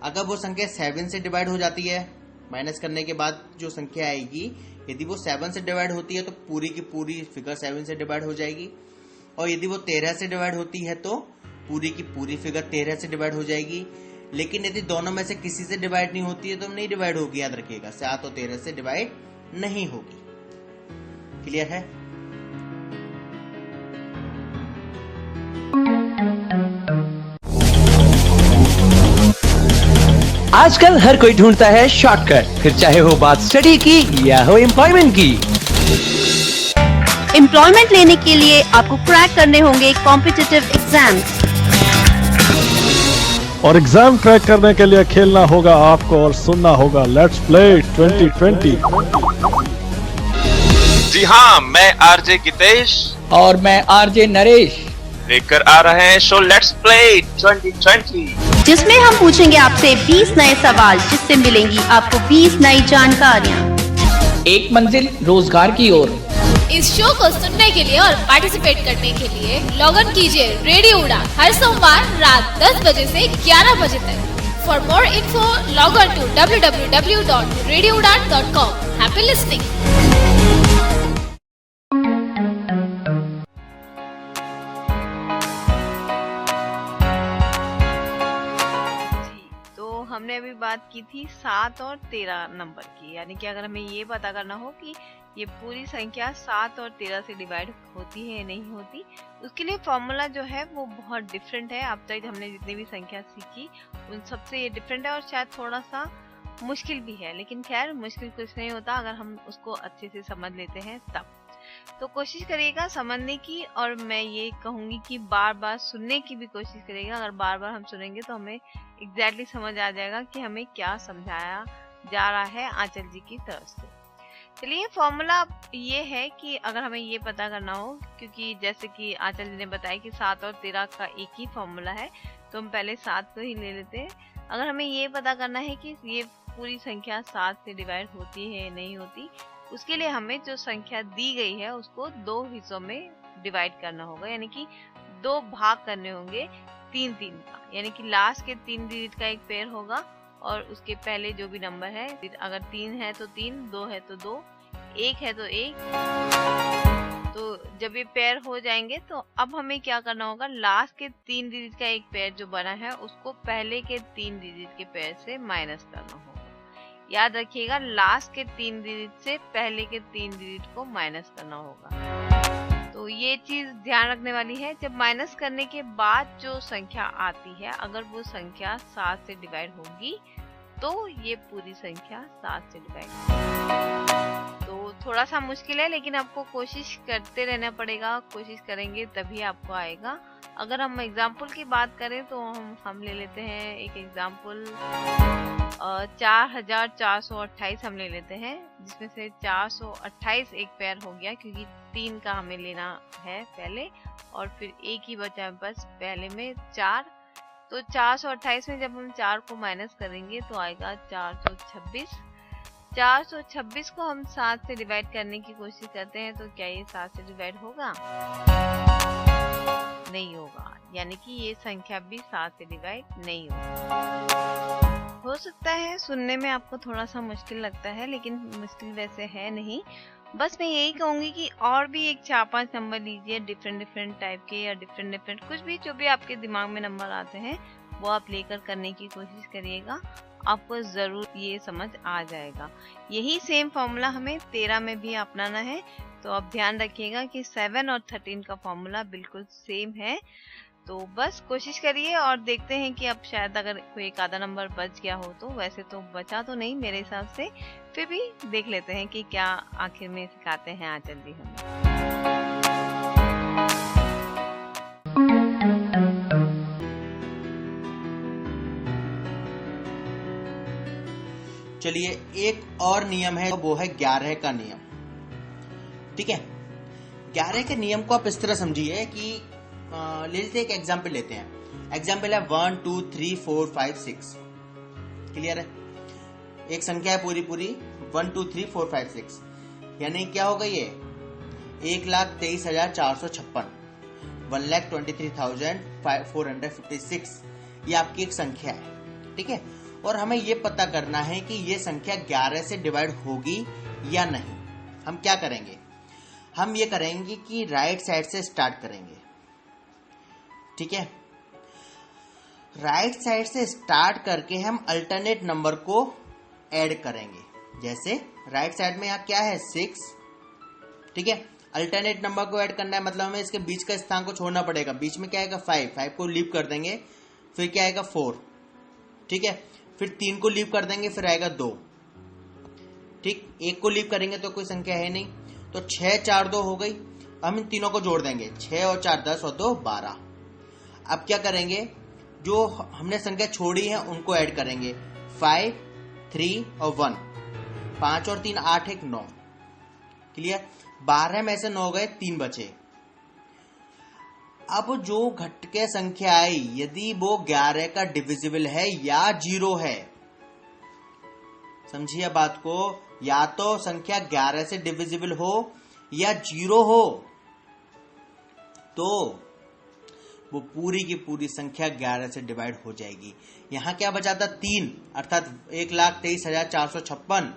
अगर वो संख्या 7 से डिवाइड हो जाती है, माइनस करने के बाद जो संख्या आएगी, यदि वो 7 से डिवाइड होती है तो पूरी की पूरी फिगर 7 से डिवाइड हो जाएगी। और यदि वो 13 से डिवाइड होती है तो पूरी की पूरी फिगर 13 से डिवाइड हो जाएगी। लेकिन यदि दोनों में से किसी से डिवाइड नहीं होती है तो नहीं डिवाइड होगी, याद रखिएगा। 7 और 13 से डिवाइड नहीं होगी। क्लियर है? आजकल हर कोई ढूंढता है शॉर्टकट, फिर चाहे हो बात स्टडी की या हो एम्प्लॉयमेंट की। एम्प्लॉयमेंट लेने के लिए आपको क्रैक करने होंगे कॉम्पिटिटिव एग्जाम्स, और एग्जाम क्रैक करने के लिए खेलना होगा आपको और सुनना होगा लेट्स प्ले 2020। जी हाँ, मैं आरजे गितेश और मैं आरजे नरेश लेकर आ रहे हैं शो लेट्स प्ले 2020, जिसमें हम पूछेंगे आपसे 20 नए सवाल, जिससे मिलेंगी आपको 20 नई जानकारियाँ। एक मंजिल रोजगार की ओर। इस शो को सुनने के लिए और पार्टिसिपेट करने के लिए लॉग इन कीजिए रेडियो उड़ान हर सोमवार रात 10 बजे से 11 बजे तक। For more info log on to www.radioudan.com। Happy listening. हमने अभी बात की थी 7 और 13 नंबर की, यानी कि अगर हमें ये पता करना हो कि ये पूरी संख्या 7 और 13 से डिवाइड होती है या नहीं होती, उसके लिए फॉर्मूला जो है वो बहुत डिफरेंट है। अब तक हमने जितनी भी संख्या सीखी उन सबसे ये डिफरेंट है और शायद थोड़ा सा मुश्किल भी है, लेकिन खैर मुश्किल कुछ नहीं होता अगर हम उसको अच्छे से समझ लेते हैं तब। तो कोशिश करिएगा समझने की, और मैं ये कहूंगी कि बार बार सुनने की भी कोशिश करिएगा। अगर बार बार हम सुनेंगे तो हमें एग्जैक्टली समझ आ जाएगा कि हमें क्या समझाया जा रहा है आंचल जी की तरफ से। चलिए, फॉर्मूला ये है कि अगर हमें ये पता करना हो, क्योंकि जैसे कि आंचल जी ने बताया कि 7 और 13 का एक ही फॉर्मूला है, तो हम पहले 7 को ही ले लेते हैं। अगर हमें ये पता करना है कि ये पूरी संख्या 7 से डिवाइड होती है या नहीं होती, उसके लिए हमें जो संख्या दी गई है उसको 2 हिस्सों में डिवाइड करना होगा, यानी कि 2 भाग करने होंगे 3-3 का, यानी कि लास्ट के 3 डिजिट का एक पेयर होगा और उसके पहले जो भी नंबर है, अगर 3 है तो 3, 2 है तो 2, 1 है तो 1। तो जब ये पेयर हो जाएंगे तो अब हमें क्या करना होगा, लास्ट के 3 डिजिट का एक पेयर जो बना है उसको पहले के 3 डिजिट के पेयर से माइनस करना होगा। याद रखिएगा, लास्ट के 3 डिजिट से पहले के 3 डिजिट को माइनस करना होगा। तो ये चीज ध्यान रखने वाली है। जब माइनस करने के बाद जो संख्या आती है, अगर वो संख्या 7 से डिवाइड होगी तो ये पूरी संख्या 7 से डिवाइड होगी। तो थोड़ा सा मुश्किल है, लेकिन आपको कोशिश करते रहना पड़ेगा। कोशिश करेंगे तभी आपको आएगा। अगर हम एग्जाम्पल की बात करें तो हम ले लेते हैं एक एग्जाम्पल, 4428 हम ले लेते हैं, जिसमें से 428 एक पेयर हो गया, क्योंकि 3 का हमें लेना है पहले और फिर एक ही बचा है बस पहले में 4। तो 428 में जब हम 4 को माइनस करेंगे तो आएगा 426। 426 को हम 7 से डिवाइड करने की कोशिश करते हैं तो क्या ये 7 से डिवाइड होगा? नहीं होगा, यानी कि ये संख्या भी 7 से डिवाइड नहीं होगी। हो सकता है सुनने में आपको थोड़ा सा मुश्किल लगता है, लेकिन मुश्किल वैसे है नहीं। बस मैं यही कहूंगी कि और भी एक 4-5 नंबर लीजिए, डिफरेंट टाइप के या डिफरेंट कुछ भी जो भी आपके दिमाग में नंबर आते हैं वो आप लेकर करने की कोशिश करिएगा, आपको जरूर ये समझ आ जाएगा। यही सेम फॉर्मूला हमें 13 में भी अपनाना है, तो आप ध्यान रखिएगा कि 7 और 13 का फॉर्मूला बिल्कुल सेम है। तो बस कोशिश करिए और देखते हैं कि अब शायद अगर कोई एक आधा नंबर बच गया हो तो, वैसे तो बचा तो नहीं मेरे हिसाब से, फिर भी देख लेते हैं कि क्या आखिर में सिखाते हैं आंचल जी हमें। चलिए एक और नियम है, वो है 11 का नियम। ठीक है, 11 के नियम को आप इस तरह समझिए कि ले लेते हैं, एक एग्जाम्पल लेते हैं। एग्जाम्पल है 1 2 3 4 5 6। क्लियर है? एक संख्या है पूरी 1 2 3 4 5 6, यानी क्या होगा ये 1,23,456, 1,23,456। ये आपकी एक संख्या है। ठीक है, और हमें ये पता करना है कि ये संख्या 11 से डिवाइड होगी या नहीं। हम क्या करेंगे? हम ये करेंगे कि राइट साइड से स्टार्ट करेंगे। ठीक है, राइट साइड से स्टार्ट करके हम अल्टरनेट नंबर को ऐड करेंगे। जैसे राइट साइड में यहाँ क्या है 6। ठीक है, अल्टरनेट नंबर को ऐड करना है, मतलब हमें इसके बीच का स्थान को छोड़ना पड़ेगा। बीच में क्या आएगा 5 को लीव कर देंगे, फिर क्या आएगा 4। ठीक है, फिर 3 को लीव कर देंगे, फिर आएगा 2। ठीक, 1 को लीव करेंगे तो कोई संख्या है नहीं, तो 6 4 2 हो गई। हम इन तीनों को जोड़ देंगे, 6 और 4 10 और 2 12। अब क्या करेंगे, जो हमने संख्या छोड़ी है उनको ऐड करेंगे, 5 3 और 1, 5 और 3 8 1 9। क्लियर? 12 में से 9 गए, 3 बचे। अब जो घटके संख्या आई, यदि वो 11 का डिविजिबल है या 0 है, समझिए बात को, या तो संख्या 11 से डिविजिबल हो या 0 हो, तो वो पूरी की पूरी संख्या 11 से डिवाइड हो जाएगी। यहां क्या बचा था 3, अर्थात 1,23,456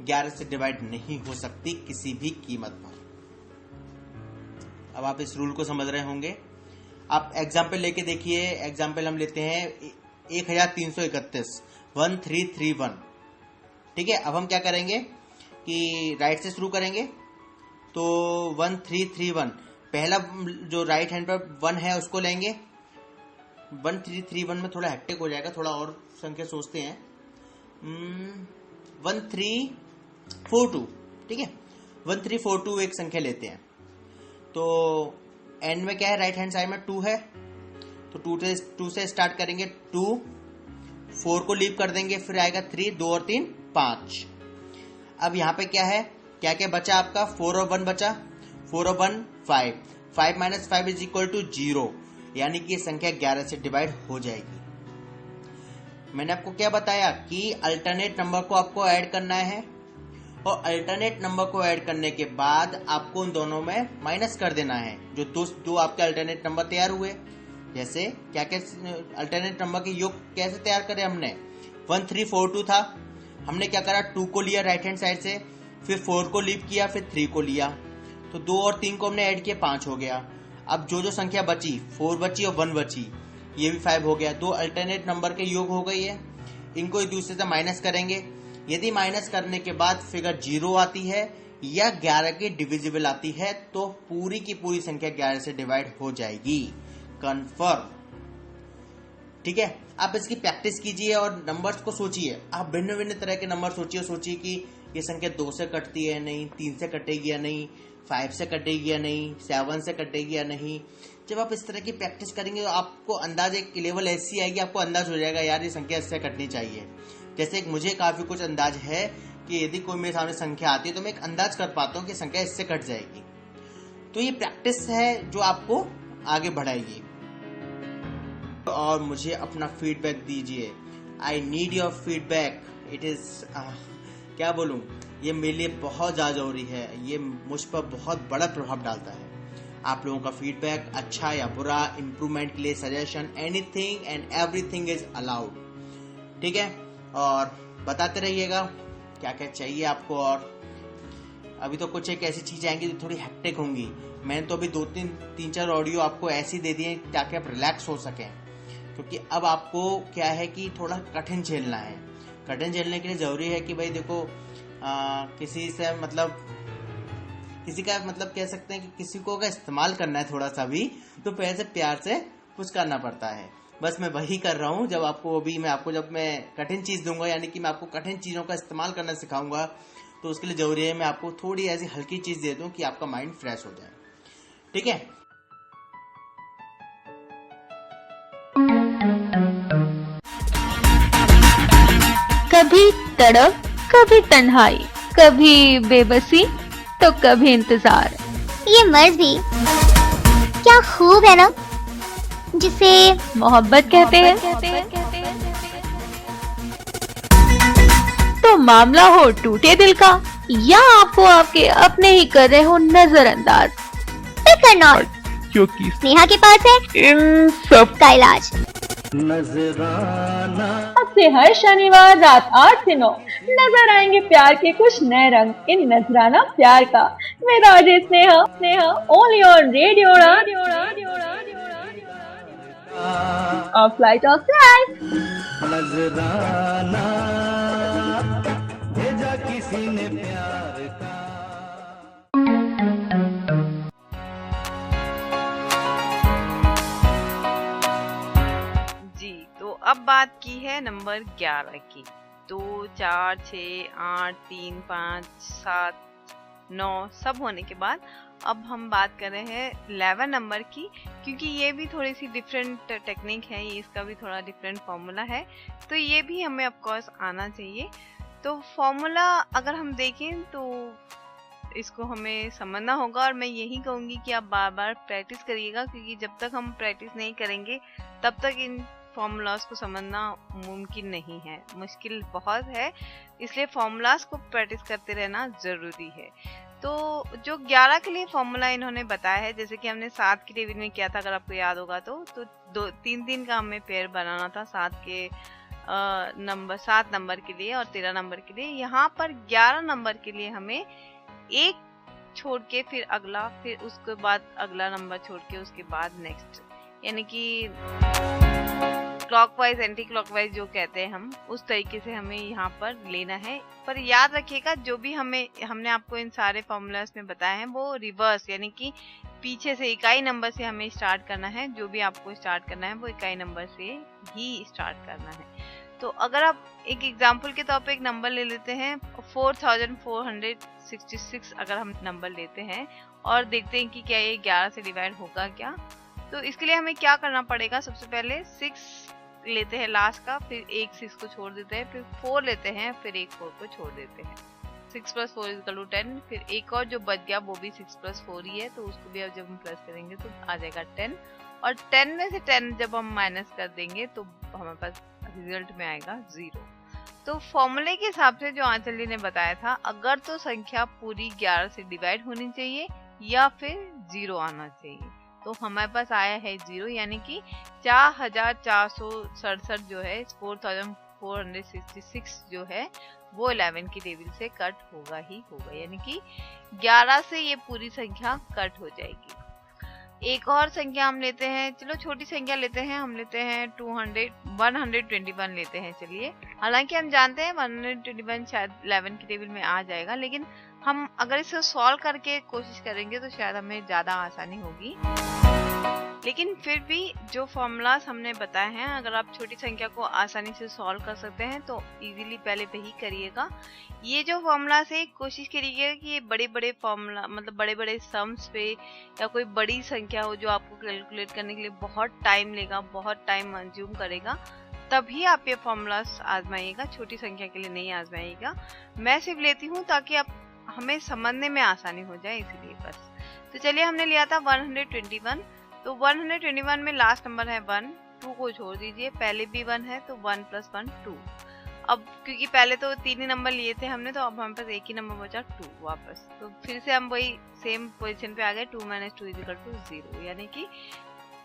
11 से डिवाइड नहीं हो सकती किसी भी कीमत पर। अब आप इस रूल को समझ रहे होंगे। आप एग्जाम्पल लेके देखिए। एग्जाम्पल हम लेते हैं 1331, 1331। ठीक है, अब हम क्या करेंगे कि राइट से शुरू करेंगे, तो 1331, पहला जो राइट हैंड पर 1 है उसको लेंगे। 1331 में थोड़ा हेक्टिक हो जाएगा, थोड़ा और संख्या सोचते हैं। 1342। ठीक है, 1342 एक संख्या लेते हैं, तो एंड में क्या है, राइट हैंड साइड में 2 है, तो 2 से स्टार्ट करेंगे। 2 4 को लीव कर देंगे, फिर आएगा 3 2 और 3 5। अब यहाँ पे क्या है, क्या क्या बचा आपका, 4 और 1 बचा, 4 और 1 5, 5 माइनस 5 इज इक्वल टू 0, यानी कि ये संख्या 11 से डिवाइड हो जाएगी। मैंने आपको क्या बताया कि अल्टरनेट नंबर को आपको ऐड करना है, और अल्टरनेट नंबर को ऐड करने के बाद आपको उन दोनों में माइनस कर देना है जो दो आपके अल्टरनेट नंबर तैयार हुए। जैसे क्या क्या अल्टरनेट नंबर के योग कैसे तैयार करे हमने, 1342 था, हमने क्या करा 2 को लिया राइट हैंड साइड से, फिर 4 को लीव किया, फिर 3 को लिया, तो 2 और 3 को हमने ऐड किया, 5 हो गया। अब जो संख्या बची 4 बची और 1 बची, ये भी 5 हो गया। 2 अल्टरनेट नंबर के योग हो गई है, इनको एक दूसरे से माइनस करेंगे। यदि माइनस करने के बाद फिगर 0 आती है या 11 की डिविजिबल आती है, तो पूरी की पूरी संख्या 11 से डिवाइड हो जाएगी। कंफर्म? ठीक है, आप इसकी प्रैक्टिस कीजिए और नंबर्स को सोचिए। आप भिन्न भिन्न तरह के नंबर सोचिए कि ये संख्या 2 से कटती है नहीं, 3 से कटेगी या नहीं, 5 से कटेगी या नहीं, 7 से कटेगी या नहीं। जब आप इस तरह की प्रैक्टिस करेंगे तो आपको अंदाज, एक लेवल ऐसी आएगी, आपको अंदाज हो जाएगा यार ये संख्या इससे कटनी चाहिए। जैसे मुझे काफी कुछ अंदाज है कि यदि कोई मेरे सामने संख्या आती है तो मैं एक अंदाज कर पाता हूँ कि संख्या इससे कट जाएगी। तो ये प्रैक्टिस है जो आपको आगे बढ़ाएगी। और मुझे अपना फीडबैक दीजिए। I need your feedback. It is क्या बोलूं, ये मेरे लिए बहुत ज़्यादा जरूरी है। ये मुझ पर बहुत बड़ा प्रभाव डालता है। आप लोगों का फीडबैक अच्छा या बुरा, इम्प्रूवमेंट के लिए suggestion, anything and everything is allowed. ठीक है, और बताते रहिएगा क्या क्या चाहिए आपको। और अभी तो कुछ एक ऐसी चीजें आएंगी जो थोड़ी हेक्टिक होंगी। मैंने तो अभी 2-3-4 ऑडियो आपको ऐसी दे दिए ताकि आप रिलैक्स हो सकें, क्योंकि अब आपको क्या है कि थोड़ा कठिन झेलना है। कठिन झेलने के लिए जरूरी है कि भाई देखो, किसी का मतलब कह सकते हैं कि किसी को अगर इस्तेमाल करना है थोड़ा सा भी, तो पहले से प्यार से कुछ करना पड़ता है। बस मैं वही कर रहा हूँ। जब मैं कठिन चीज दूंगा, यानी कि मैं आपको कठिन चीजों का इस्तेमाल करना सिखाऊंगा, तो उसके लिए जरूरी है मैं आपको थोड़ी ऐसी हल्की चीज दे दूं कि आपका माइंड फ्रेश हो जाए। ठीक है, कभी तड़प, कभी तन्हाई, कभी बेबसी, तो कभी इंतजार। ये मर्ज भी क्या खूब है ना, जिसे मोहब्बत कहते हैं। तो मामला हो टूटे दिल का, या आपको आपके अपने ही कर रहे हो नजरअंदाज, फिक्र नॉट, क्योंकि स्नेहा के पास है इन सब का इलाज। अब से हर शनिवार रात 8 से 9 नजर आएंगे प्यार के कुछ नए रंग इन नजराना प्यार का। मेरा Ajay Sneha only on radio of light of life. नजराना भेजा किसी ने प्यार का। अब बात की है नंबर 11 की। 2, 4, 6, 8, 3, 5, 7, 9 सब होने के बाद अब हम बात कर रहे हैं 11 नंबर की, क्योंकि ये भी थोड़ी सी डिफरेंट टेक्निक है, ये इसका भी थोड़ा डिफरेंट फॉर्मूला है, तो ये भी हमें ऑफ कोर्स आना चाहिए। तो फॉर्मूला अगर हम देखें तो इसको हमें समझना होगा, और मैं यही कहूँगी कि आप बार बार प्रैक्टिस करिएगा, क्योंकि जब तक हम प्रैक्टिस नहीं करेंगे तब तक इन फॉर्मूलाज को समझना मुमकिन नहीं है, मुश्किल बहुत है। इसलिए फॉर्मूलाज को प्रैक्टिस करते रहना जरूरी है। तो जो 11 के लिए फॉर्मूला इन्होंने बताया है, जैसे कि हमने 7 की टेबल में किया था, अगर आपको याद होगा तो 3-3 का हमें पेयर बनाना था 7 नंबर के लिए और 13 नंबर के लिए। यहाँ पर 11 नंबर के लिए हमें एक छोड़ के फिर अगला, फिर उसके बाद अगला नंबर छोड़ के उसके बाद नेक्स्ट, यानी कि क्लॉकवाइज एंटी क्लॉकवाइज जो कहते हैं हम, उस तरीके से हमें यहाँ पर लेना है। पर याद रखिएगा जो भी हमने आपको इन सारे फॉर्मूलाज में बताए हैं वो रिवर्स, यानी कि पीछे से इकाई नंबर से हमें स्टार्ट करना है। जो भी आपको स्टार्ट करना है वो इकाई नंबर से ही स्टार्ट करना है। तो अगर आप एक एग्जाम्पल के तौर पे एक नंबर ले लेते हैं 4466, अगर हम नंबर लेते हैं और देखते हैं कि क्या ये 11 से डिवाइड होगा क्या, तो इसके लिए हमें क्या करना पड़ेगा। सबसे पहले 6 लेते हैं लास्ट का, फिर एक 6 को छोड़ देते हैं, फिर 4 लेते हैं, फिर एक 4 को छोड़ देते हैं। 6 + 4 = 10, फिर एक और जो बच गया वो भी 6 + 4 ही है, तो उसको भी अब जब हम प्लस करेंगे तो आ जाएगा 10, और 10 में से 10 जब हम माइनस कर देंगे तो हमारे पास रिजल्ट में आएगा 0। तो फॉर्मूले के हिसाब से जो आंचल जी ने बताया था, अगर तो संख्या पूरी 11 से डिवाइड होनी चाहिए या फिर 0 आना चाहिए, तो हमारे पास आया है 0, यानी कि 4467 जो है 4466 जो है वो 11 की टेबल से कट होगा ही होगा, यानी कि 11 से ये पूरी संख्या कट हो जाएगी। एक और संख्या हम लेते हैं, चलो छोटी संख्या लेते हैं, हम लेते हैं 121 लेते हैं। चलिए, हालांकि हम जानते हैं 121 शायद 11 की टेबल में आ जाएगा, लेकिन हम अगर इसे सॉल्व करके कोशिश करेंगे तो शायद हमें ज्यादा आसानी होगी। लेकिन फिर भी जो फॉर्मूलाज हमने बताए हैं, अगर आप छोटी संख्या को आसानी से सॉल्व कर सकते हैं तो इजीली पहले वही करिएगा। ये जो फॉर्मूला से कोशिश करिएगा कि ये बड़े फॉर्मूला, मतलब बड़े सम्स पे या कोई बड़ी संख्या हो जो आपको कैलकुलेट करने के लिए बहुत टाइम लेगा, बहुत टाइम कंज्यूम करेगा, तभी आप ये फॉर्मूलाज आजमाइएगा, छोटी संख्या के लिए नहीं आजमाइएगा। मैं सिर्फ लेती हूँ ताकि आप हमें समझने में आसानी हो जाए, इसीलिए बस। तो चलिए, हमने लिया था 121, तो 121 में लास्ट नंबर है 1, 2 को छोड़ दीजिए, पहले भी 1 है तो 1 + 1 2। अब क्योंकि पहले तो 3 ही नंबर लिए थे हमने, तो अब हमारे पास एक ही नंबर बचा 2 वापस। तो फिर से हम वही सेम पोजीशन पे आ गए, 2 - 2 = 0, यानी कि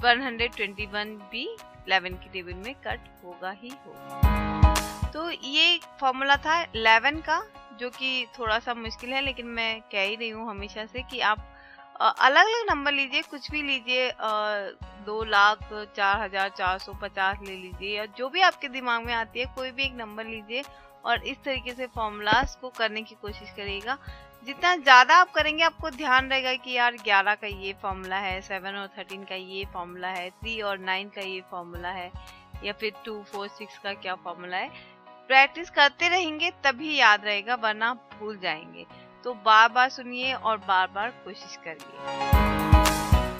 121 भी 11 की टेबल में कट होगा ही होगा। तो ये फॉर्मूला था 11 का, जो कि थोड़ा सा मुश्किल है, लेकिन मैं कह ही रही हूँ हमेशा से कि आप अलग अलग नंबर लीजिए, कुछ भी लीजिए, 2,04,450 ले लीजिए, या जो भी आपके दिमाग में आती है कोई भी एक नंबर लीजिए और इस तरीके से फॉर्मूलाज को करने की कोशिश करिएगा। जितना ज्यादा आप करेंगे आपको ध्यान रहेगा कि यार 11 का ये फॉर्मूला है, 7 और 13 का ये फॉर्मूला है, 3 और 9 का ये फॉर्मूला है, या फिर 2, 4, 6 का क्या फॉर्मूला है। प्रैक्टिस करते रहेंगे तभी याद रहेगा, वरना भूल जाएंगे। तो बार बार सुनिए और बार बार कोशिश करिए।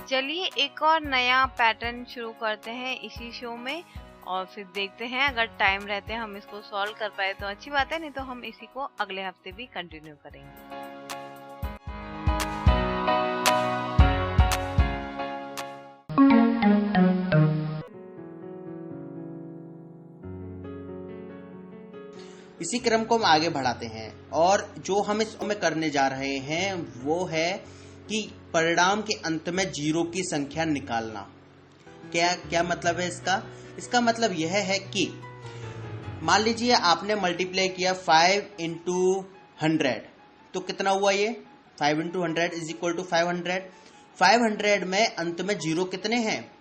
चलिए एक और नया पैटर्न शुरू करते हैं इसी शो में, और फिर देखते हैं अगर टाइम रहते हैं हम इसको सॉल्व कर पाए तो अच्छी बात है, नहीं तो हम इसी को अगले हफ्ते भी कंटिन्यू करेंगे। इसी क्रम को हम आगे बढ़ाते हैं, और जो हम इसमें करने जा रहे हैं वो है कि परिणाम के अंत में 0 की संख्या निकालना। क्या मतलब है इसका? इसका मतलब यह है कि मान लीजिए आपने मल्टीप्लाई किया 5 × 100, तो कितना हुआ ये? 5 × 100 = 500। 500 में अंत में 0 कितने हैं?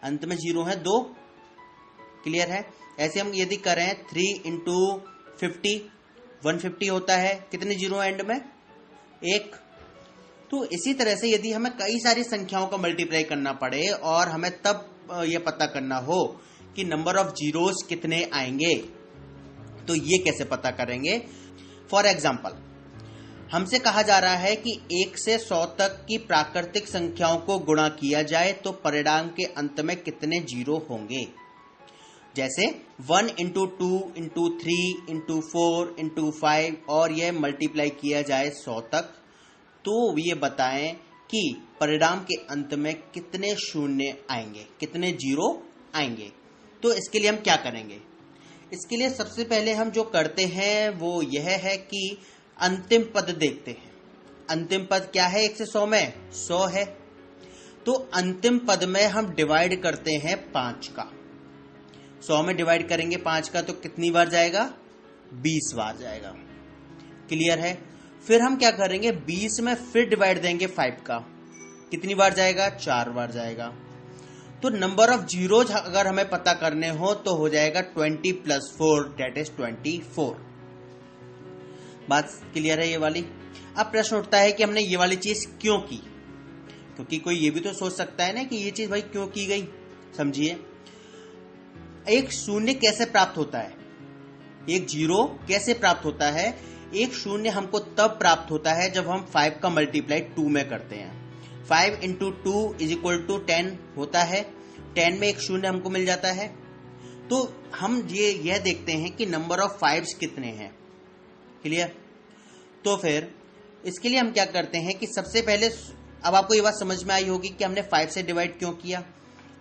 अंत में 0 है 2। क्लियर है? ऐसे हम यदि करें 3 × 50 150 होता है, कितने 0 एंड में? 1। तो इसी तरह से यदि हमें कई सारी संख्याओं का मल्टीप्लाई करना पड़े और हमें तब यह पता करना हो कि नंबर ऑफ जीरोस कितने आएंगे, तो ये कैसे पता करेंगे? फॉर एग्जाम्पल, हमसे कहा जा रहा है कि 1 से 100 तक की प्राकृतिक संख्याओं को गुणा किया जाए तो परिणाम के अंत में कितने 0 होंगे। जैसे 1 × 2 × 3 × 4 × 5 और यह मल्टीप्लाई किया जाए 100 तक, तो ये बताएं कि परिणाम के अंत में कितने शून्य आएंगे, कितने 0 आएंगे। तो इसके लिए हम क्या करेंगे? इसके लिए सबसे पहले हम जो करते हैं वो यह है कि अंतिम पद देखते हैं। अंतिम पद क्या है 1 से 100 में? 100 है। तो अंतिम पद में हम डिवाइड करते हैं 5 का। 100 में डिवाइड करेंगे 5 का तो कितनी बार जाएगा? 20 बार जाएगा। क्लियर है? फिर हम क्या करेंगे? 20 में फिर डिवाइड देंगे 5 का, कितनी बार जाएगा? 4 बार जाएगा। तो नंबर ऑफ जीरोज अगर हमें पता करने हो तो हो जाएगा 20 + 4 = 24। बात क्लियर है ये वाली? अब प्रश्न उठता है कि हमने ये वाली चीज क्यों की, क्योंकि कोई ये भी तो सोच सकता है ना कि ये चीज भाई क्यों की गई। समझिए, एक शून्य कैसे प्राप्त होता है, एक 0 कैसे प्राप्त होता है? एक शून्य हमको तब प्राप्त होता है जब हम 5 का मल्टीप्लाई 2 में करते हैं। 5 × 2 = 10 होता है। 10 में एक शून्य हमको मिल जाता है। तो हम यह देखते हैं कि नंबर ऑफ 5s कितने हैं। क्लियर? तो फिर इसके लिए हम क्या करते हैं कि सबसे पहले, अब आपको ये बात समझ में आई होगी कि हमने 5 से डिवाइड क्यों किया।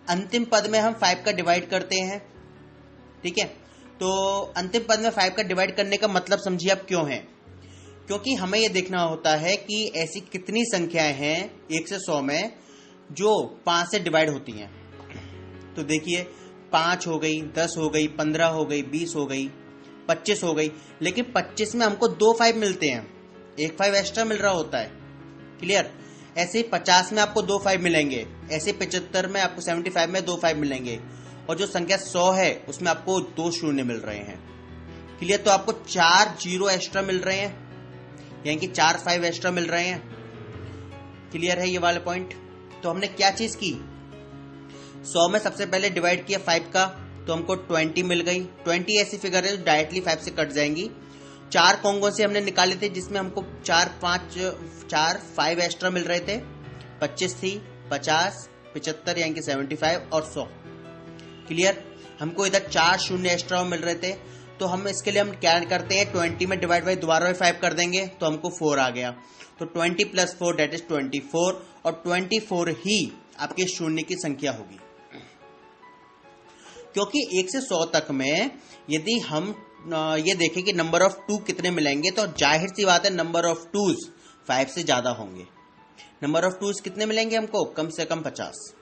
अंतिम पद में हम 5 का डिवाइड करते हैं, ठीक है। तो अंतिम पद में 5 का डिवाइड करने का मतलब समझिए आप क्यों है? क्योंकि हमें यह देखना होता है कि ऐसी कितनी संख्याएं हैं 1 से 100 में जो 5 से डिवाइड होती हैं। तो देखिए, 5 हो गई, 10 हो गई, 15 हो गई, 20 हो गई, 25 हो गई, लेकिन 25 में हमको 2 5 मिलते हैं, एक 5 एक्स्ट्रा मिल रहा होता है। क्लियर? ऐसे ही 50 में आपको 2 5 मिलेंगे, ऐसे 75 में आपको 75 में 2 5 मिलेंगे, और जो संख्या 100 है उसमें आपको 2 शून्य मिल रहे हैं। क्लियर? तो आपको 4 0 एक्स्ट्रा मिल रहे हैं, यानी कि 4 5 एक्स्ट्रा मिल रहे हैं। क्लियर है ये वाला पॉइंट? तो हमने क्या चीज की? 100 में सबसे पहले डिवाइड किया 5 का, तो हमको 20 मिल गई। 20 ऐसी फिगर है जो डायरेक्टली 5 से कट जाएंगी। 4 कॉन्गो से हमने निकाले थे जिसमें हमको 4 5 एक्स्ट्रा मिल रहे थे। 25 थी, 50, 75 यानी कि 75 और 100। क्लियर? हमको इधर 4 शून्य एक्स्ट्रा मिल रहे थे, तो हम इसके लिए हम क्या करते हैं, 20 में डिवाइड बाई दोबारा 5 कर देंगे तो हमको 4 आ गया। तो 20 + 4 = 24, और 24 ही आपके शून्य की संख्या होगी। क्योंकि 1 से 100 तक में यदि हम ये देखें कि नंबर ऑफ 2 कितने मिलेंगे, तो जाहिर सी बात है नंबर ऑफ 2s 5 से ज्यादा होंगे। नंबर ऑफ 2s कितने मिलेंगे हमको, कम से कम 50।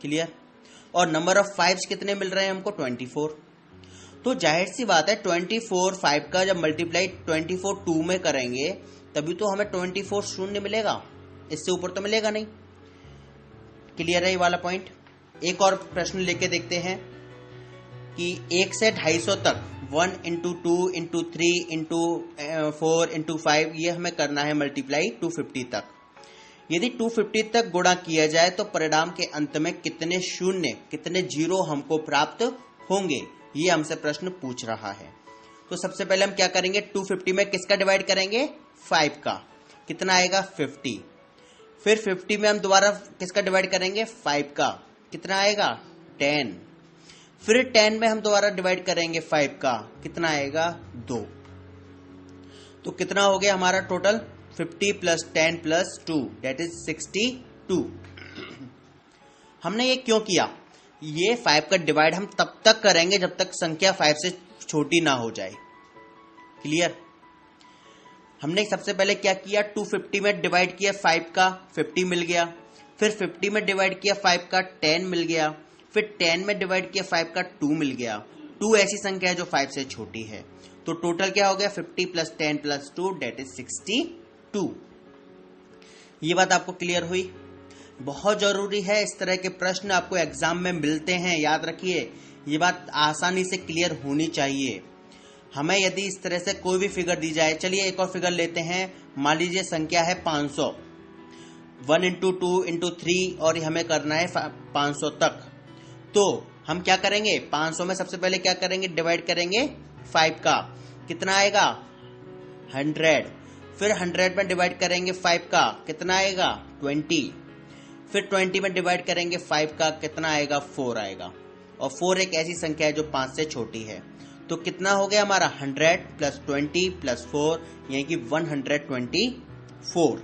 क्लियर। और नंबर ऑफ 5s कितने मिल रहे हैं हमको, 24। तो जाहिर सी बात है 24 5 का जब मल्टीप्लाई 24 2 में करेंगे तभी तो हमें 24 शून्य मिलेगा, इससे ऊपर तो मिलेगा नहीं। क्लियर है ये वाला पॉइंट। एक और प्रश्न लेके देखते हैं कि 1 से 250 तक 1 इंटू 2 इंटू 3 इंटू 4 इंटू 5 ये हमें करना है मल्टीप्लाई 250 तक। यदि 250 तक गुणा किया जाए तो परिणाम के अंत में कितने शून्य, कितने जीरो हमको प्राप्त होंगे, ये हमसे प्रश्न पूछ रहा है। तो सबसे पहले हम क्या करेंगे, 250 में किसका डिवाइड करेंगे, 5 का, कितना आएगा 50। फिर 50 में हम दोबारा किसका डिवाइड करेंगे, 5 का, कितना आएगा 10। फिर 10 में हम दोबारा डिवाइड करेंगे 5 का, कितना आएगा 2। तो कितना हो गया हमारा total, 50 plus 10 plus 2 that is 62। हमने ये क्यों किया, ये 5 का डिवाइड हम तब तक करेंगे जब तक संख्या 5 से छोटी ना हो जाए। क्लियर। हमने सबसे पहले क्या किया, 250 में डिवाइड किया 5 का, 50 मिल गया। फिर 50 में डिवाइड किया 5 का, 10 मिल गया। फिर 10 में डिवाइड किया 5 का, 2 मिल गया। 2 ऐसी संख्या है जो 5 से छोटी है। तो टोटल क्या हो गया, 50 प्लस 10 प्लस 2 डेट इज 62। ये बात आपको क्लियर हुई। बहुत जरूरी है, इस तरह के प्रश्न आपको एग्जाम में मिलते हैं, याद रखिए। ये बात आसानी से क्लियर होनी चाहिए। हमें यदि इस तरह से कोई भी फिगर दी जाए, चलिए एक और फिगर लेते हैं। मान लीजिए संख्या है 500, 1 इंटू 2 इंटू 3 और हमें करना है 500 तक। तो हम क्या करेंगे, 500 में सबसे पहले क्या करेंगे, डिवाइड करेंगे 5 का, कितना आएगा 100। फिर 100 में डिवाइड करेंगे 5 का, कितना आएगा 20। फिर 20 में डिवाइड करेंगे 5 का, कितना आएगा 4 आएगा। और 4 एक ऐसी संख्या है जो 5 से छोटी है। तो कितना हो गया हमारा 100 प्लस 20 प्लस 4 यानी कि 124।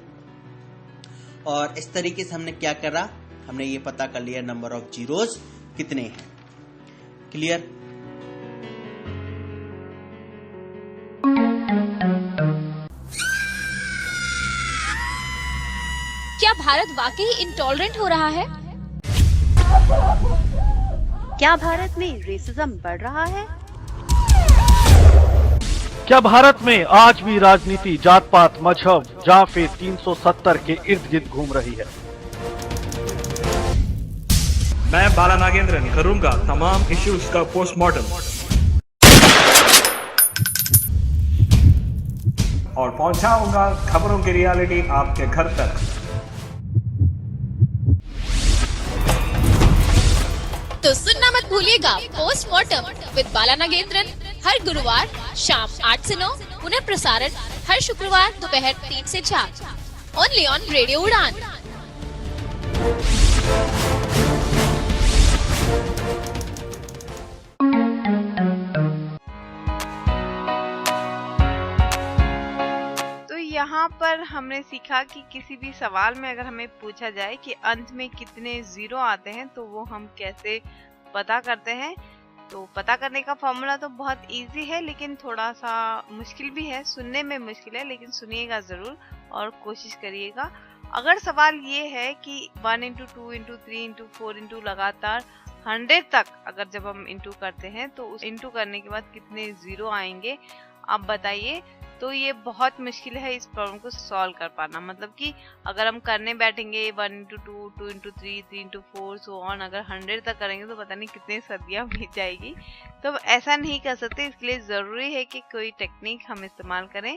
और इस तरीके से हमने क्या करा, हमने ये पता कर लिया नंबर ऑफ जीरोस कितने हैं। क्लियर। क्या भारत वाकई इंटॉलरेंट हो रहा है? क्या भारत में रेसिज्म बढ़ रहा है? क्या भारत में आज भी राजनीति जात पात मजहब या फिर 370 के इर्द गिर्द घूम रही है? मैं बाला नागेंद्रन करूंगा तमाम इश्यूज का पोस्टमार्टम और पहुंचाऊंगा खबरों की रियलिटी आपके घर तक। तो सुनना मत भूलिएगा पोस्टमार्टम विद बाला नागेंद्रन हर गुरुवार शाम 8 से 9, पुनः प्रसारण हर शुक्रवार दोपहर 3 से 4, ओनली ऑन रेडियो उड़ान। तो यहाँ पर हमने सीखा कि किसी भी सवाल में अगर हमें पूछा जाए कि अंत में कितने जीरो आते हैं तो वो हम कैसे पता करते हैं। तो पता करने का फॉर्मूला तो बहुत इजी है, लेकिन थोड़ा सा मुश्किल भी है, सुनने में मुश्किल है, लेकिन सुनिएगा जरूर और कोशिश करिएगा। अगर सवाल ये है कि 1 इंटू 2 इंटू 3 इंटू 4 इंटू लगातार 100 तक अगर जब हम इंटू करते हैं तो उस इंटू करने के बाद कितने जीरो आएंगे आप बताइए। तो ये बहुत मुश्किल है इस प्रॉब्लम को सॉल्व कर पाना। मतलब कि अगर हम करने बैठेंगे 1 into 2 2 into 3 3 into 4 so on, अगर 100 तक करेंगे तो पता नहीं कितने सदियां बीत जाएगी। तो ऐसा नहीं कर सकते, इसलिए ज़रूरी है कि कोई टेक्निक हम इस्तेमाल करें।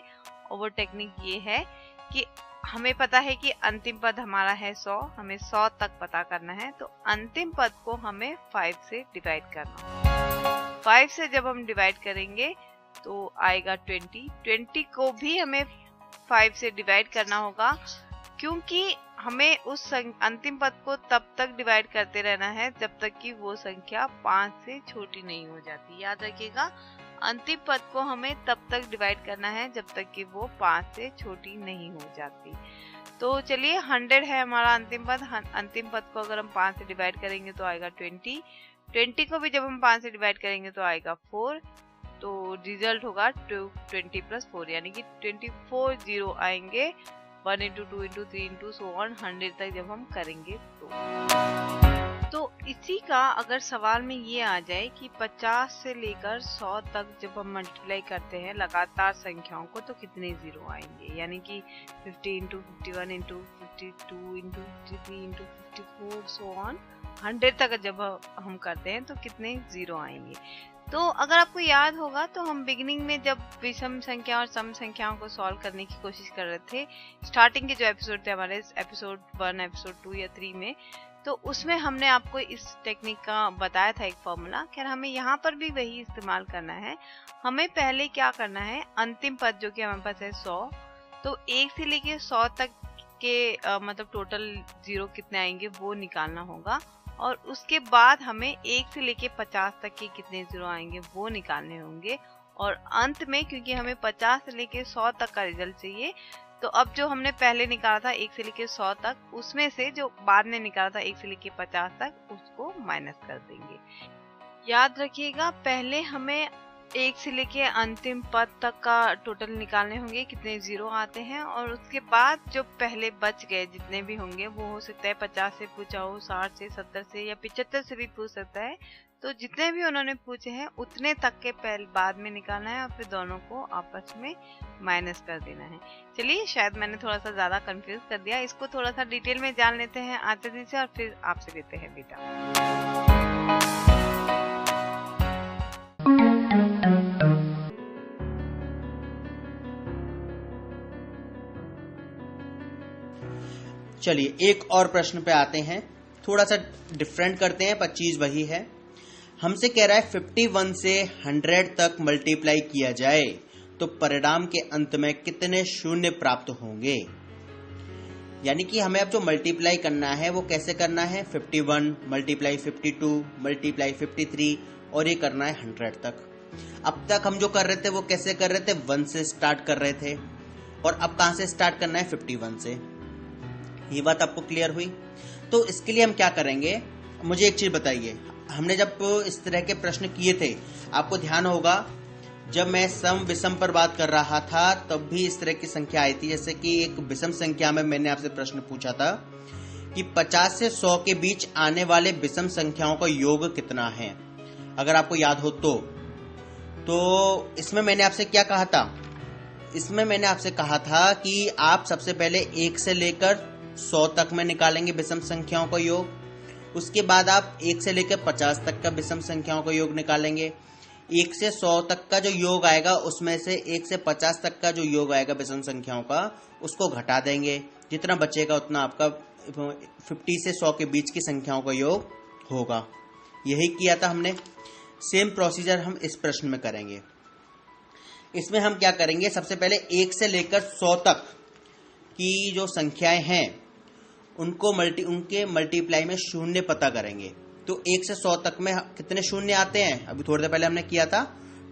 और वो टेक्निक ये है कि हमें पता है कि अंतिम पद हमारा है 100, हमें 100 तक पता करना है। तो अंतिम पद को हमें 5 से डिवाइड करना। 5 से जब हम डिवाइड करेंगे तो आएगा 20 को भी हमें 5 से डिवाइड करना होगा, क्योंकि हमें उस अंतिम पद को तब तक डिवाइड करते रहना है जब तक कि वो संख्या 5 से छोटी नहीं हो जाती। याद रखिएगा, अंतिम पद को हमें तब तक डिवाइड करना है जब तक कि वो 5 से छोटी नहीं हो जाती। तो चलिए 100 है हमारा अंतिम पद। अंतिम पद को अगर हम 5 से डिवाइड करेंगे तो आएगा 20। 20 को भी जब हम 5 से डिवाइड करेंगे तो आएगा 4, तो रिजल्ट होगा 20 प्लस 4, यानी कि 24 जीरो आएंगे 1 into 2 into 3 into so on 100 तक जब हम करेंगे तो इसी का अगर सवाल में ये आ जाए कि 50 से लेकर 100 तक जब हम मल्टीप्लाई करते हैं लगातार संख्याओं को तो कितने जीरो आएंगे, यानी कि 50 into 51 into 52 into 53 into 54 so on 100 तक जब हम करते हैं तो कितने जीरो आएंगे। तो अगर आपको याद होगा तो हम बिगिनिंग में जब विषम संख्या और सम संख्याओं को सॉल्व करने की कोशिश कर रहे थे, स्टार्टिंग के जो एपिसोड थे हमारे एपिसोड 1, एपिसोड 2 या 3 में, तो उसमें हमने आपको इस टेक्निक का बताया था एक फॉर्मूला। खैर हमें यहाँ पर भी वही इस्तेमाल करना है। हमें पहले क्या करना है, अंतिम पद जो कि हमारे पास है 100, तो 1 से लेके 100 तक के मतलब टोटल जीरो कितने आएंगे वो निकालना होगा, और उसके बाद हमें 1 से लेके 50 तक के कितने जीरो आएंगे वो निकालने होंगे, और अंत में क्योंकि हमें 50 से लेके 100 तक का रिजल्ट चाहिए, तो अब जो हमने पहले निकाला था 1 से लेके 100 तक, उसमें से जो बाद में निकाला था 1 से लेके 50 तक उसको माइनस कर देंगे। याद रखिएगा पहले हमें 1 से लेके अंतिम पद तक का टोटल निकालने होंगे कितने जीरो आते हैं, और उसके बाद जो पहले बच गए जितने भी होंगे वो हो सकता है 50 से पूछा हो, 60 से, 70 से या 75 से भी पूछ सकता है। तो जितने भी उन्होंने पूछे हैं उतने तक के पहले बाद में निकालना है और फिर दोनों को आपस में माइनस कर देना है। चलिए, शायद मैंने थोड़ा सा ज्यादा कंफ्यूज कर दिया, इसको थोड़ा सा डिटेल में जान लेते हैं आते दिन से और फिर आपसे लेते हैं बेटा। चलिए एक और प्रश्न पे आते हैं, थोड़ा सा डिफरेंट करते हैं पर चीज वही है। हमसे कह रहा है 51 से 100 तक मल्टीप्लाई किया जाए तो परिणाम के अंत में कितने शून्य प्राप्त होंगे। यानी कि हमें अब जो मल्टीप्लाई करना है वो कैसे करना है, 51 मल्टीप्लाई 52 मल्टीप्लाई 53 और ये करना है 100 तक। अब तक हम जो कर रहे थे वो कैसे कर रहे थे, 1 से स्टार्ट कर रहे थे, और अब कहां से स्टार्ट करना है, 51 से। ये बात आपको क्लियर हुई। तो इसके लिए हम क्या करेंगे, मुझे एक चीज बताइए, हमने जब इस तरह के प्रश्न किए थे आपको ध्यान होगा जब मैं सम विषम पर बात कर रहा था तब भी इस तरह की संख्या आई थी। जैसे कि एक विषम संख्या में मैंने आपसे प्रश्न पूछा था कि 50 से 100 के बीच आने वाले विषम संख्याओं का योग कितना है, अगर आपको याद हो तो इसमें मैंने आपसे क्या कहा था, इसमें मैंने आपसे कहा था कि आप सबसे पहले 1 से लेकर 100 तक में निकालेंगे विषम संख्याओं का योग, उसके बाद आप 1 से लेकर 50 तक का विषम संख्याओं का योग निकालेंगे। 1 से 100 तक का जो योग आएगा उसमें से 1 से 50 तक का जो योग आएगा विषम संख्याओं का उसको घटा देंगे, जितना बचेगा उतना आपका 50 से 100 के बीच की संख्याओं का योग होगा। यही किया था हमने। सेम प्रोसीजर हम इस प्रश्न में करेंगे। इसमें हम क्या करेंगे, सबसे पहले 1 से लेकर 100 तक की जो संख्याएं हैं उनके मल्टीप्लाई में शून्य पता करेंगे। तो 1 से 100 तक में कितने शून्य आते हैं, अभी थोड़ी देर पहले हमने किया था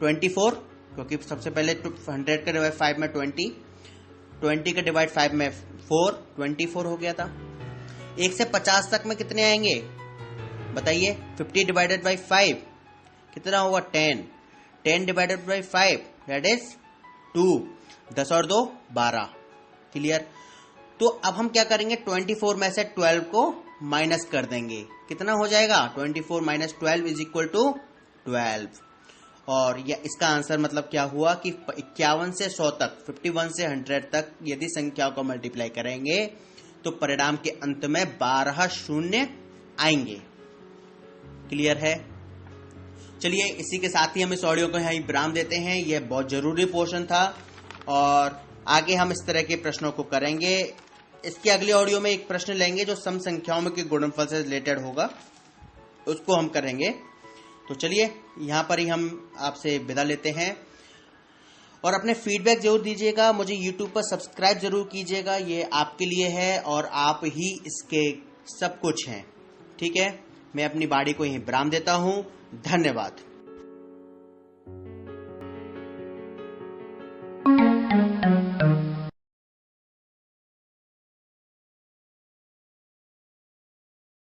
24, क्योंकि सबसे पहले 100 का डिवाइड 5 में 20 का डिवाइड 5 में 4, 24 हो गया था। 1 से 50 तक में कितने आएंगे बताइए, 50 डिवाइडेड बाई 5 कितना होगा, 10 डिवाइडेड बाई 5 दैट इज 2, 10 और 2 12। क्लियर। तो अब हम क्या करेंगे, 24 में से 12 को माइनस कर देंगे, कितना हो जाएगा, 24 माइनस 12 इज इक्वल टू 12। और इसका आंसर मतलब क्या हुआ कि 51 से 100 तक, 51 से 100 तक यदि संख्याओं को मल्टीप्लाई करेंगे तो परिणाम के अंत में 12 शून्य आएंगे। क्लियर है। चलिए इसी के साथ ही हम इस ऑडियो को यहीं विराम देते हैं। यह बहुत जरूरी पोर्शन था और आगे हम इस तरह के प्रश्नों को करेंगे। इसके अगले ऑडियो में एक प्रश्न लेंगे जो सम संख्याओं में के गुणनफल से रिलेटेड होगा, उसको हम करेंगे। तो चलिए यहाँ पर ही हम आपसे विदा लेते हैं और अपने फीडबैक जरूर दीजिएगा। मुझे YouTube पर सब्सक्राइब जरूर कीजिएगा, ये आपके लिए है और आप ही इसके सब कुछ हैं। ठीक है, मैं अपनी बाड़ी को यहीं विराम देता हूँ। धन्यवाद।